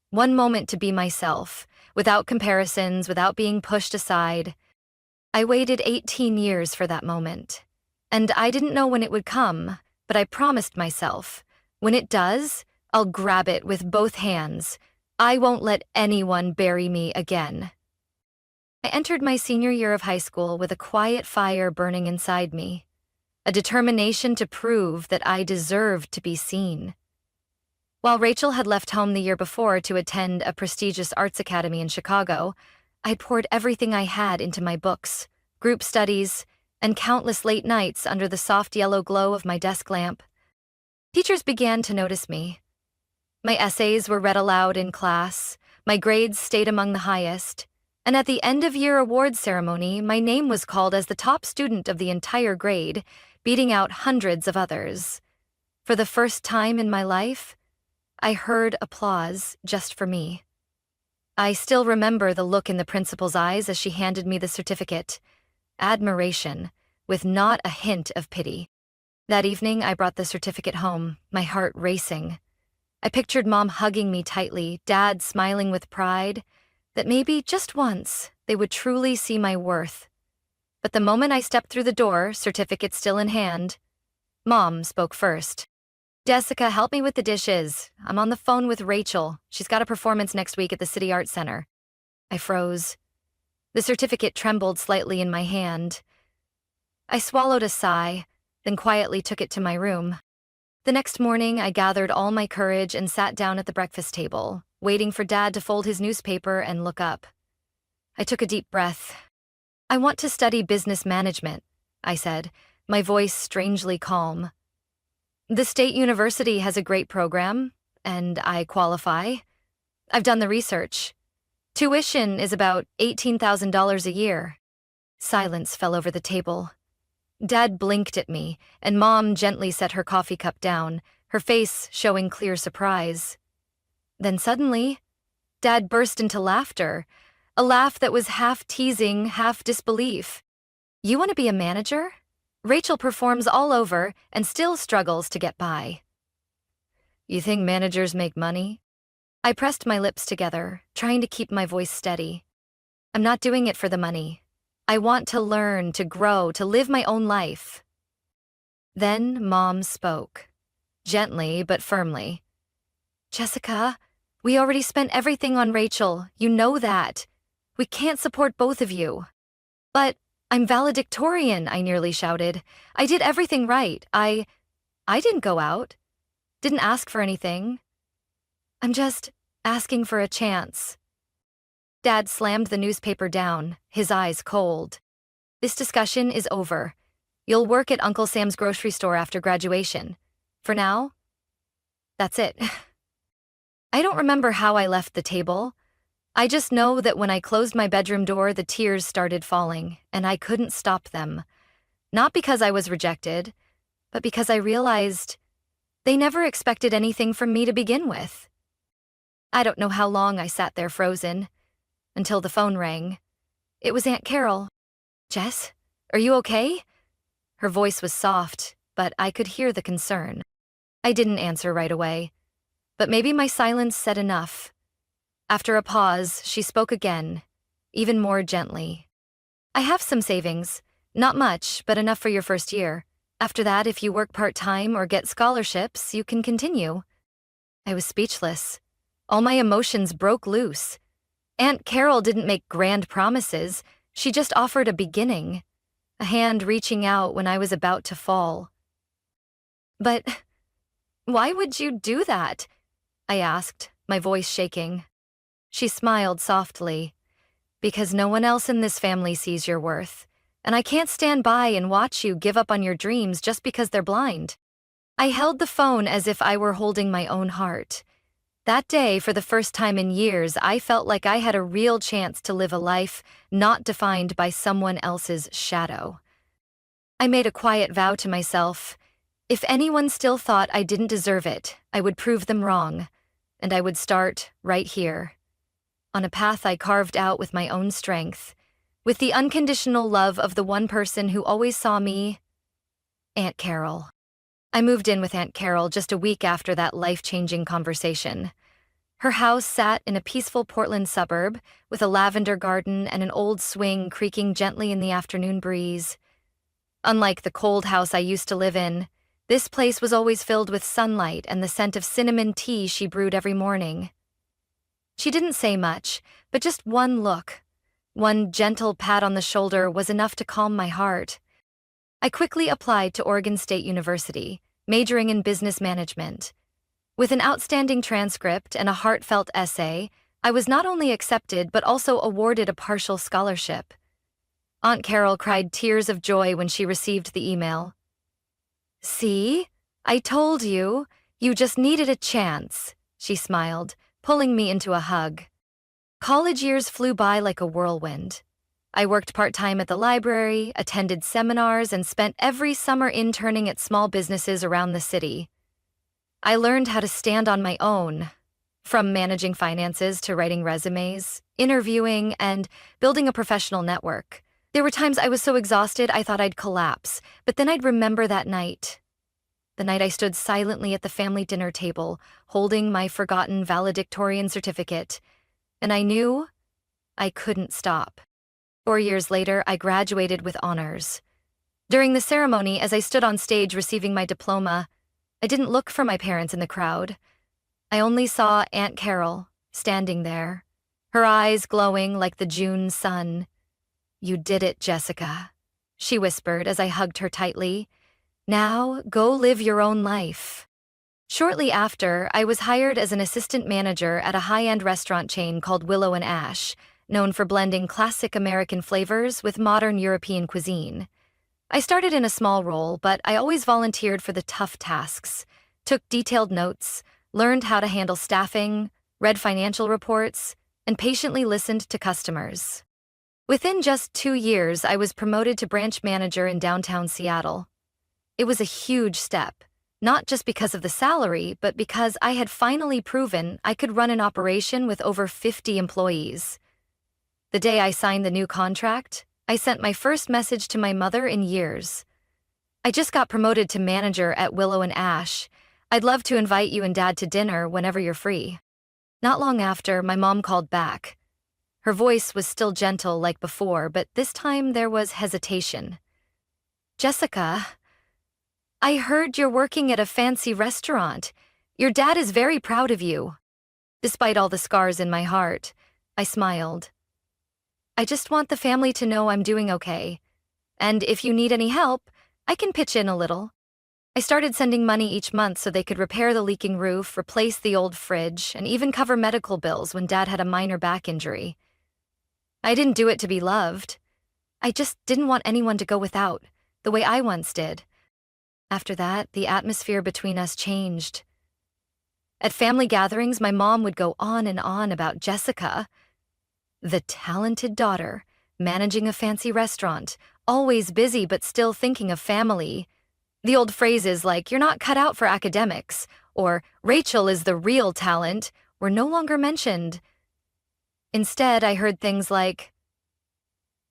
One moment to be myself, without comparisons, without being pushed aside. I waited 18 years for that moment. And I didn't know when it would come, but I promised myself, when it does, I'll grab it with both hands. I won't let anyone bury me again. I entered my senior year of high school with a quiet fire burning inside me, a determination to prove that I deserved to be seen. While Rachel had left home the year before to attend a prestigious arts academy in Chicago, I poured everything I had into my books, group studies, and countless late nights under the soft yellow glow of my desk lamp. Teachers began to notice me. My essays were read aloud in class, my grades stayed among the highest, and at the end-of-year awards ceremony, my name was called as the top student of the entire grade, beating out hundreds of others. For the first time in my life, I heard applause just for me. I still remember the look in the principal's eyes as she handed me the certificate. Admiration, with not a hint of pity. That evening, I brought the certificate home, my heart racing. I pictured Mom hugging me tightly, Dad smiling with pride, that maybe just once they would truly see my worth. But the moment I stepped through the door, certificate still in hand, Mom spoke first. "Jessica, help me with the dishes. I'm on the phone with Rachel. She's got a performance next week at the City Arts Center." I froze. The certificate trembled slightly in my hand. I swallowed a sigh, then quietly took it to my room. The next morning, I gathered all my courage and sat down at the breakfast table, waiting for Dad to fold his newspaper and look up. I took a deep breath. "I want to study business management," I said, my voice strangely calm. "The state university has a great program, and I qualify. I've done the research. Tuition is about $18,000 a year." Silence fell over the table. Dad blinked at me, and Mom gently set her coffee cup down, her face showing clear surprise. Then suddenly, Dad burst into laughter, a laugh that was half teasing, half disbelief. "You want to be a manager? Rachel performs all over and still struggles to get by." "You think managers make money?" I pressed my lips together, trying to keep my voice steady. "I'm not doing it for the money. I want to learn, to grow, to live my own life." Then Mom spoke, gently but firmly. "Jessica, we already spent everything on Rachel, you know that. We can't support both of you." "But I'm valedictorian," I nearly shouted. "I did everything right. I didn't go out. Didn't ask for anything. I'm just asking for a chance." Dad slammed the newspaper down, his eyes cold. "This discussion is over. You'll work at Uncle Sam's grocery store after graduation. For now, that's it." I don't remember how I left the table. I just know that when I closed my bedroom door, the tears started falling, and I couldn't stop them. Not because I was rejected, but because I realized they never expected anything from me to begin with. I don't know how long I sat there frozen, until the phone rang. It was Aunt Carol. "Jess, are you okay?" Her voice was soft, but I could hear the concern. I didn't answer right away, but maybe my silence said enough. After a pause, she spoke again, even more gently. "I have some savings. Not much, but enough for your first year. After that, if you work part-time or get scholarships, you can continue." I was speechless. All my emotions broke loose. Aunt Carol didn't make grand promises. She just offered a beginning, a hand reaching out when I was about to fall. "But why would you do that?" I asked, my voice shaking. She smiled softly. "Because no one else in this family sees your worth, and I can't stand by and watch you give up on your dreams just because they're blind." I held the phone as if I were holding my own heart. That day, for the first time in years, I felt like I had a real chance to live a life not defined by someone else's shadow. I made a quiet vow to myself. If anyone still thought I didn't deserve it, I would prove them wrong, and I would start right here, on a path I carved out with my own strength, with the unconditional love of the one person who always saw me, Aunt Carol. I moved in with Aunt Carol just a week after that life-changing conversation. Her house sat in a peaceful Portland suburb with a lavender garden and an old swing creaking gently in the afternoon breeze. Unlike the cold house I used to live in, this place was always filled with sunlight and the scent of cinnamon tea she brewed every morning. She didn't say much, but just one look, one gentle pat on the shoulder was enough to calm my heart. I quickly applied to Oregon State University, majoring in business management. With an outstanding transcript and a heartfelt essay, I was not only accepted but also awarded a partial scholarship. Aunt Carol cried tears of joy when she received the email. "See? I told you. You just needed a chance," she smiled, pulling me into a hug. College years flew by like a whirlwind. I worked part-time at the library, attended seminars, and spent every summer interning at small businesses around the city. I learned how to stand on my own, from managing finances to writing resumes, interviewing, and building a professional network. There were times I was so exhausted I thought I'd collapse, but then I'd remember that night. The night I stood silently at the family dinner table, holding my forgotten valedictorian certificate, and I knew I couldn't stop. 4 years later, I graduated with honors. During the ceremony, as I stood on stage receiving my diploma, I didn't look for my parents in the crowd. I only saw Aunt Carol standing there, her eyes glowing like the June sun. "You did it, Jessica. she whispered as I hugged her tightly. Now, go live your own life. Shortly after, I was hired as an assistant manager at a high-end restaurant chain called Willow and Ash, known for blending classic American flavors with modern European cuisine. I started in a small role, but I always volunteered for the tough tasks, took detailed notes, learned how to handle staffing, read financial reports, and patiently listened to customers. Within just 2 years, I was promoted to branch manager in downtown Seattle. It was a huge step, not just because of the salary, but because I had finally proven I could run an operation with over 50 employees. The day I signed the new contract, I sent my first message to my mother in years. I just got promoted to manager at Willow and Ash. I'd love to invite you and Dad to dinner whenever you're free. Not long after, my mom called back. Her voice was still gentle like before, but this time there was hesitation. Jessica, I heard you're working at a fancy restaurant. Your dad is very proud of you. Despite all the scars in my heart, I smiled. I just want the family to know I'm doing okay. And if you need any help, I can pitch in a little. I started sending money each month so they could repair the leaking roof, replace the old fridge, and even cover medical bills when Dad had a minor back injury. I didn't do it to be loved. I just didn't want anyone to go without, the way I once did. After that, the atmosphere between us changed. At family gatherings, my mom would go on and on about Jessica, the talented daughter, managing a fancy restaurant, always busy but still thinking of family. The old phrases like, "You're not cut out for academics," or "Rachel is the real talent," were no longer mentioned. Instead, I heard things like,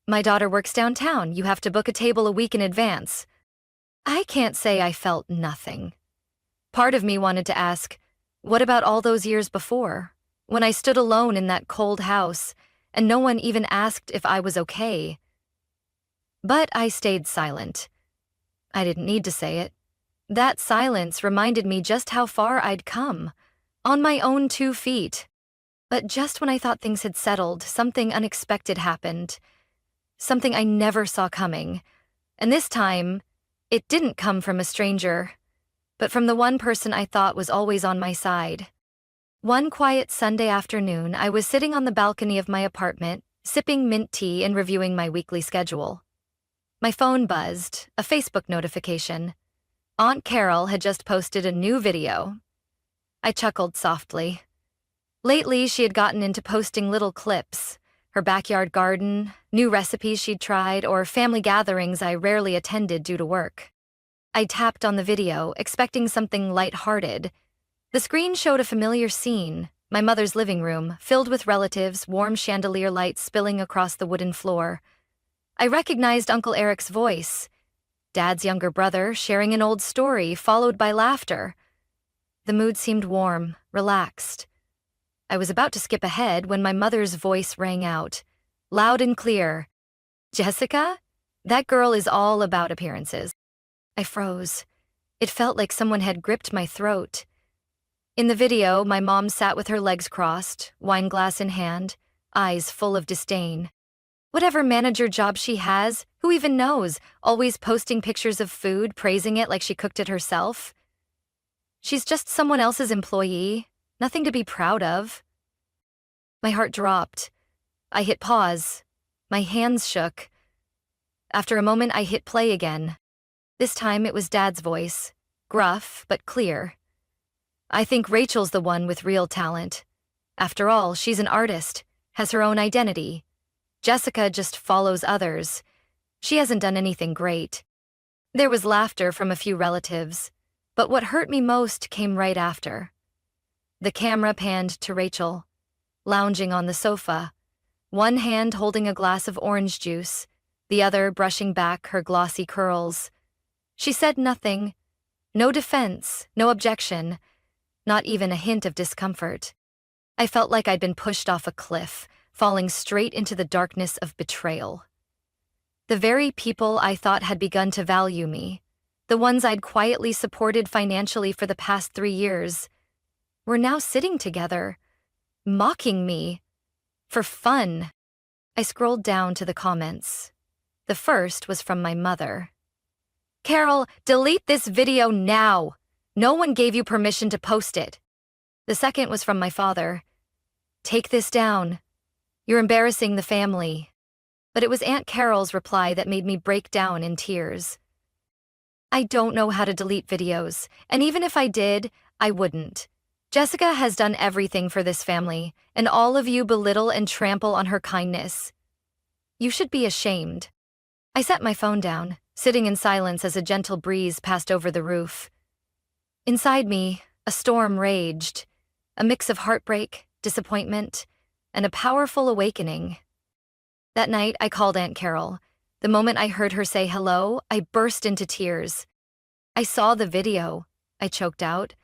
"My daughter works downtown, you have to book a table a week in advance." I can't say I felt nothing. Part of me wanted to ask, what about all those years before, when I stood alone in that cold house, and no one even asked if I was okay? But I stayed silent. I didn't need to say it. That silence reminded me just how far I'd come, on my own 2 feet. But just when I thought things had settled, something unexpected happened. Something I never saw coming. And this time, it didn't come from a stranger, but from the one person I thought was always on my side. One quiet Sunday afternoon, I was sitting on the balcony of my apartment, sipping mint tea and reviewing my weekly schedule. My phone buzzed, a Facebook notification. Aunt Carol had just posted a new video. I chuckled softly. Lately, she had gotten into posting little clips, her backyard garden, new recipes she'd tried, or family gatherings I rarely attended due to work. I tapped on the video, expecting something lighthearted. The screen showed a familiar scene, my mother's living room, filled with relatives, warm chandelier lights spilling across the wooden floor. I recognized Uncle Eric's voice, Dad's younger brother sharing an old story, followed by laughter. The mood seemed warm, relaxed. I was about to skip ahead when my mother's voice rang out, loud and clear. "Jessica? That girl is all about appearances." I froze. It felt like someone had gripped my throat. In the video, my mom sat with her legs crossed, wine glass in hand, eyes full of disdain. Whatever manager job she has, who even knows, always posting pictures of food, praising it like she cooked it herself. She's just someone else's employee, nothing to be proud of. My heart dropped. I hit pause. My hands shook. After a moment, I hit play again. This time it was Dad's voice, gruff but clear. "I think Rachel's the one with real talent. After all, she's an artist, has her own identity. Jessica just follows others. She hasn't done anything great." There was laughter from a few relatives, but what hurt me most came right after. The camera panned to Rachel, lounging on the sofa, one hand holding a glass of orange juice, the other brushing back her glossy curls. She said nothing, no defense, no objection, not even a hint of discomfort. I felt like I'd been pushed off a cliff, falling straight into the darkness of betrayal. The very people I thought had begun to value me, the ones I'd quietly supported financially for the past 3 years, were now sitting together, mocking me, for fun. I scrolled down to the comments. The first was from my mother. "Carol, delete this video now! No one gave you permission to post it." The second was from my father. "Take this down. You're embarrassing the family." But it was Aunt Carol's reply that made me break down in tears. "I don't know how to delete videos, and even if I did, I wouldn't. Jessica has done everything for this family, and all of you belittle and trample on her kindness. You should be ashamed." I set my phone down, sitting in silence as a gentle breeze passed over the roof. Inside me, a storm raged, a mix of heartbreak, disappointment, and a powerful awakening. That night, I called Aunt Carol. The moment I heard her say hello, I burst into tears. "I saw the video," I choked out.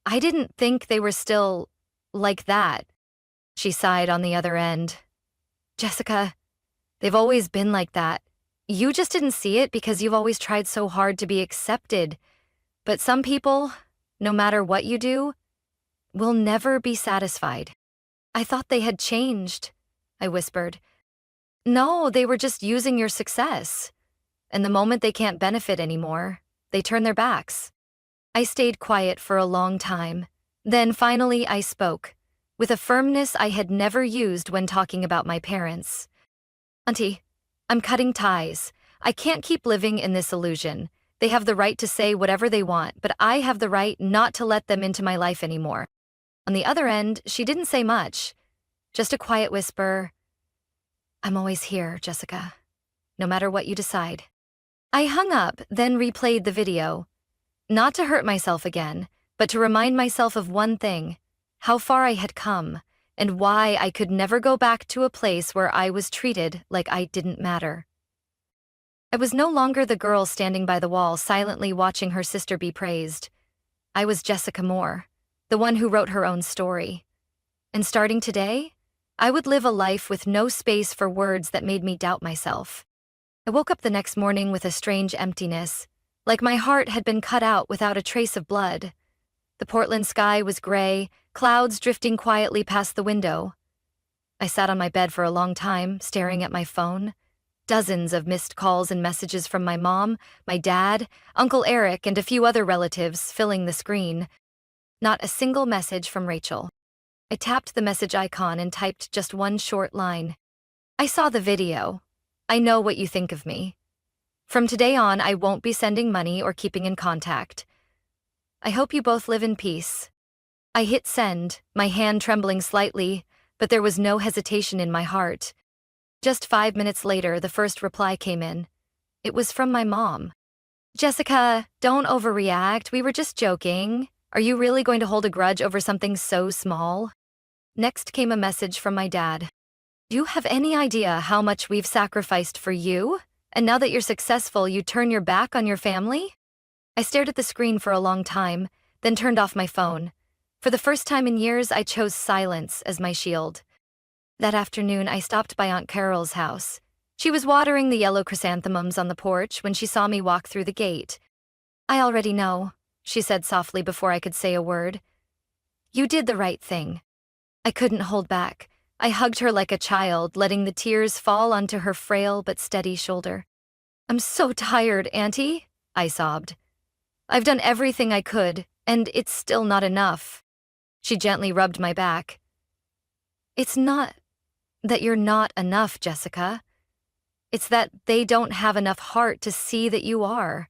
"I didn't think they were still like that." She sighed on the other end. "Jessica, they've always been like that. You just didn't see it because you've always tried so hard to be accepted. But some people, no matter what you do, will never be satisfied." "I thought they had changed," I whispered. "No, they were just using your success. And the moment they can't benefit anymore, they turn their backs." I stayed quiet for a long time. Then finally I spoke, with a firmness I had never used when talking about my parents. "Auntie, I'm cutting ties. I can't keep living in this illusion. They have the right to say whatever they want, but I have the right not to let them into my life anymore." On the other end, she didn't say much, just a quiet whisper, "I'm always here, Jessica, no matter what you decide." I hung up, then replayed the video. Not to hurt myself again, but to remind myself of one thing: how far I had come, and why I could never go back to a place where I was treated like I didn't matter. I was no longer the girl standing by the wall silently watching her sister be praised. I was Jessica Moore, the one who wrote her own story. And starting today, I would live a life with no space for words that made me doubt myself. I woke up the next morning with a strange emptiness, like my heart had been cut out without a trace of blood. The Portland sky was gray, clouds drifting quietly past the window. I sat on my bed for a long time, staring at my phone. Dozens of missed calls and messages from my mom, my dad, Uncle Eric, and a few other relatives filling the screen. Not a single message from Rachel. I tapped the message icon and typed just one short line. "I saw the video. I know what you think of me. From today on, I won't be sending money or keeping in contact. I hope you both live in peace." I hit send, my hand trembling slightly, but there was no hesitation in my heart. Just 5 minutes later, the first reply came in. It was from my mom. "Jessica, don't overreact. We were just joking. Are you really going to hold a grudge over something so small?" Next came a message from my dad. "Do you have any idea how much we've sacrificed for you? And now that you're successful, you turn your back on your family?" I stared at the screen for a long time, then turned off my phone. For the first time in years, I chose silence as my shield. That afternoon, I stopped by Aunt Carol's house. She was watering the yellow chrysanthemums on the porch when she saw me walk through the gate. "I already know," she said softly before I could say a word. "You did the right thing." I couldn't hold back. I hugged her like a child, letting the tears fall onto her frail but steady shoulder. "I'm so tired, Auntie," I sobbed. "I've done everything I could, and it's still not enough." She gently rubbed my back. "It's not that you're not enough, Jessica. It's that they don't have enough heart to see that you are."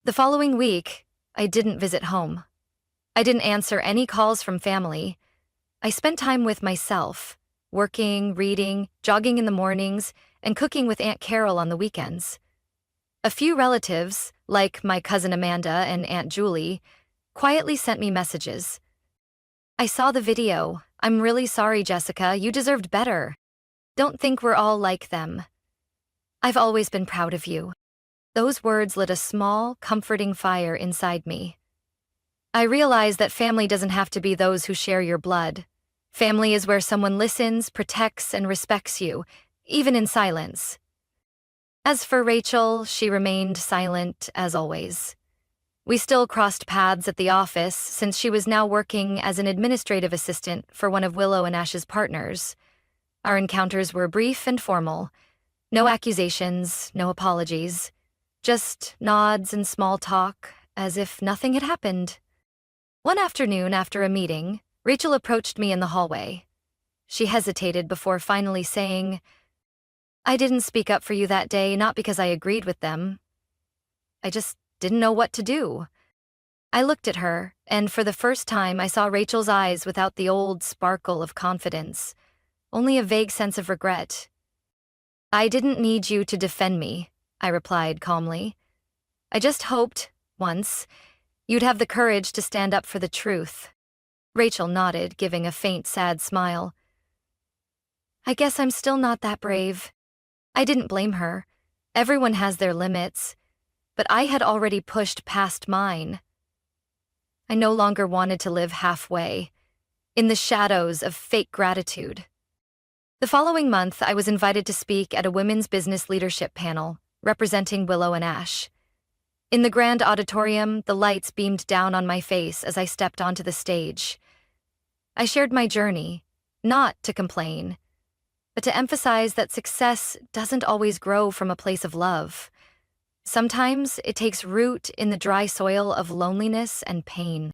The following week, I didn't visit home. I didn't answer any calls from family. I spent time with myself, working, reading, jogging in the mornings, and cooking with Aunt Carol on the weekends. A few relatives, like my cousin Amanda and Aunt Julie, quietly sent me messages. "I saw the video. I'm really sorry, Jessica. You deserved better. Don't think we're all like them. I've always been proud of you." Those words lit a small, comforting fire inside me. I realized that family doesn't have to be those who share your blood. Family is where someone listens, protects, and respects you, even in silence. As for Rachel, she remained silent as always. We still crossed paths at the office since she was now working as an administrative assistant for one of Willow and Ash's partners. Our encounters were brief and formal. No accusations, no apologies. Just nods and small talk, as if nothing had happened. One afternoon after a meeting, Rachel approached me in the hallway. She hesitated before finally saying, "I didn't speak up for you that day, not because I agreed with them. I just didn't know what to do." I looked at her, and for the first time I saw Rachel's eyes without the old sparkle of confidence, only a vague sense of regret. "I didn't need you to defend me," I replied calmly. "I just hoped, once, you'd have the courage to stand up for the truth." Rachel nodded, giving a faint, sad smile. "I guess I'm still not that brave." I didn't blame her. Everyone has their limits, but I had already pushed past mine. I no longer wanted to live halfway, in the shadows of fake gratitude. The following month, I was invited to speak at a women's business leadership panel, representing Willow and Ash. In the grand auditorium, the lights beamed down on my face as I stepped onto the stage. I shared my journey, not to complain, but to emphasize that success doesn't always grow from a place of love. Sometimes it takes root in the dry soil of loneliness and pain.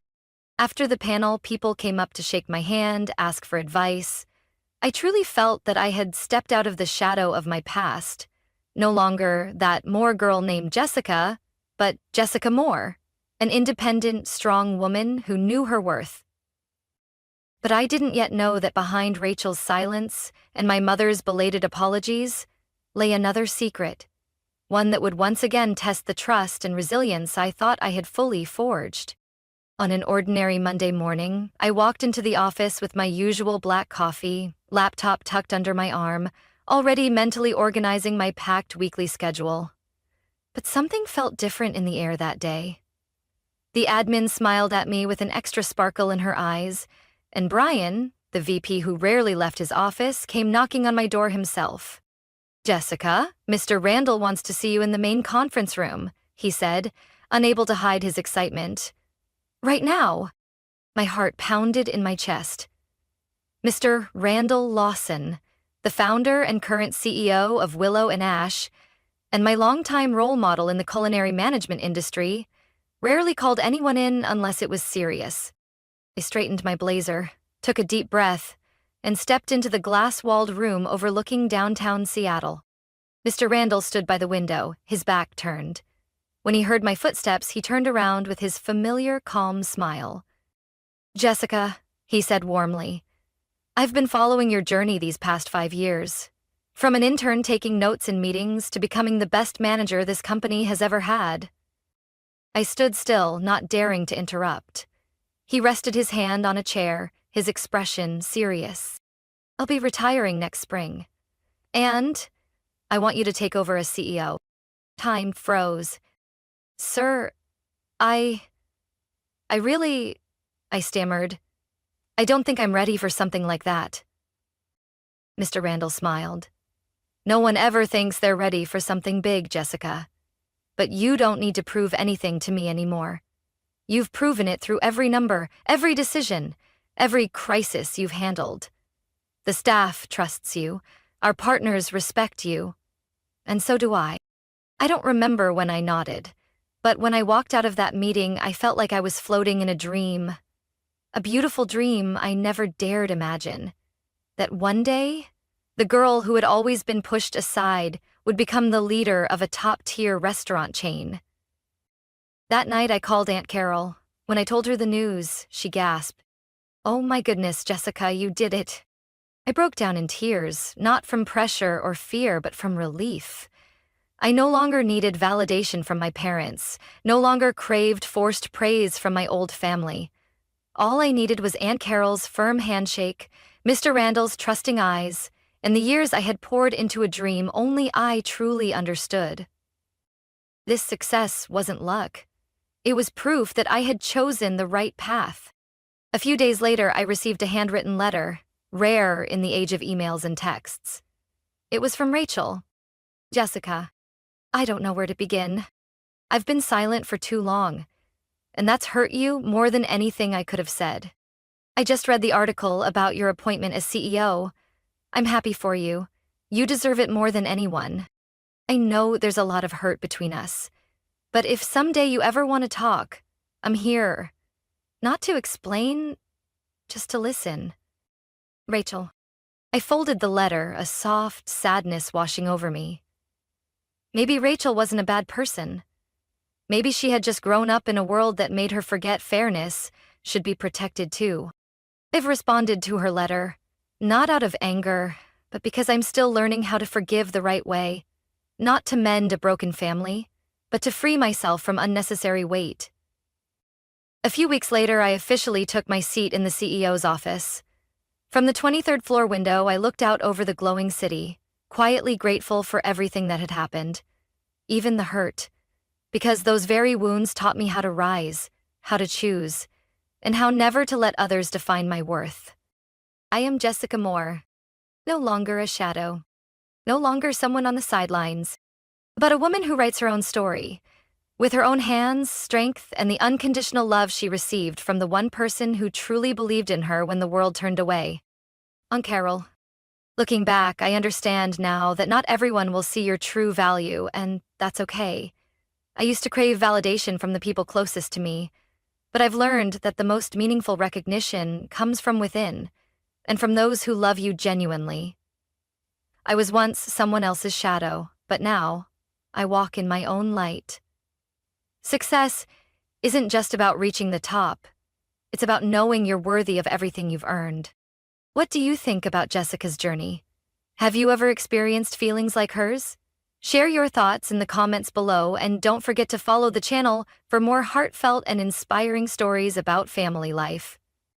After the panel, people came up to shake my hand, ask for advice. I truly felt that I had stepped out of the shadow of my past, no longer that Moore girl named Jessica, but Jessica Moore, an independent, strong woman who knew her worth. But I didn't yet know that behind Rachel's silence and my mother's belated apologies lay another secret, one that would once again test the trust and resilience I thought I had fully forged. On an ordinary Monday morning, I walked into the office with my usual black coffee, laptop tucked under my arm, already mentally organizing my packed weekly schedule. But something felt different in the air that day. The admin smiled at me with an extra sparkle in her eyes, and Brian, the VP who rarely left his office, came knocking on my door himself. "Jessica, Mr. Randall wants to see you in the main conference room," he said, unable to hide his excitement. "Right now." My heart pounded in my chest. Mr. Randall Lawson, the founder and current CEO of Willow and Ash, and my longtime role model in the culinary management industry, rarely called anyone in unless it was serious. I straightened my blazer, took a deep breath, and stepped into the glass-walled room overlooking downtown Seattle. Mr. Randall stood by the window, his back turned. When he heard my footsteps, he turned around with his familiar, calm smile. "Jessica," he said warmly, "I've been following your journey these past 5 years. From an intern taking notes in meetings to becoming the best manager this company has ever had." I stood still, not daring to interrupt. He rested his hand on a chair, his expression serious. "I'll be retiring next spring. And I want you to take over as CEO." Time froze. "Sir, I really," I stammered. "I don't think I'm ready for something like that." Mr. Randall smiled. "No one ever thinks they're ready for something big, Jessica. But you don't need to prove anything to me anymore. You've proven it through every number, every decision, every crisis you've handled. The staff trusts you, our partners respect you, and so do I." I don't remember when I nodded, but when I walked out of that meeting, I felt like I was floating in a dream. A beautiful dream I never dared imagine. That one day, the girl who had always been pushed aside would become the leader of a top-tier restaurant chain. That night I called Aunt Carol. When I told her the news, she gasped, "Oh my goodness, Jessica, you did it." I broke down in tears, not from pressure or fear, but from relief. I no longer needed validation from my parents, no longer craved forced praise from my old family. All I needed was Aunt Carol's firm handshake, Mr. Randall's trusting eyes, and the years I had poured into a dream only I truly understood. This success wasn't luck. It was proof that I had chosen the right path. A few days later, I received a handwritten letter, rare in the age of emails and texts. It was from Rachel. "Jessica, I don't know where to begin. I've been silent for too long, and that's hurt you more than anything I could have said. I just read the article about your appointment as CEO. I'm happy for you. You deserve it more than anyone. I know there's a lot of hurt between us, but if someday you ever want to talk, I'm here. Not to explain, just to listen. Rachel. I folded the letter, a soft sadness washing over me. Maybe Rachel wasn't a bad person. Maybe she had just grown up in a world that made her forget fairness should be protected too. I've responded to her letter, not out of anger, but because I'm still learning how to forgive the right way. Not to mend a broken family, but to free myself from unnecessary weight. A few weeks later, I officially took my seat in the CEO's office. From the 23rd floor window, I looked out over the glowing city, quietly grateful for everything that had happened, even the hurt, because those very wounds taught me how to rise, how to choose, and how never to let others define my worth. I am Jessica Moore, no longer a shadow, no longer someone on the sidelines, but a woman who writes her own story, with her own hands, strength, and the unconditional love she received from the one person who truly believed in her when the world turned away. On Carol. Looking back, I understand now that not everyone will see your true value, and that's okay. I used to crave validation from the people closest to me, but I've learned that the most meaningful recognition comes from within, and from those who love you genuinely. I was once someone else's shadow, but now I walk in my own light. Success isn't just about reaching the top. It's about knowing you're worthy of everything you've earned. What do you think about Jessica's journey? Have you ever experienced feelings like hers? Share your thoughts in the comments below, and don't forget to follow the channel for more heartfelt and inspiring stories about family life.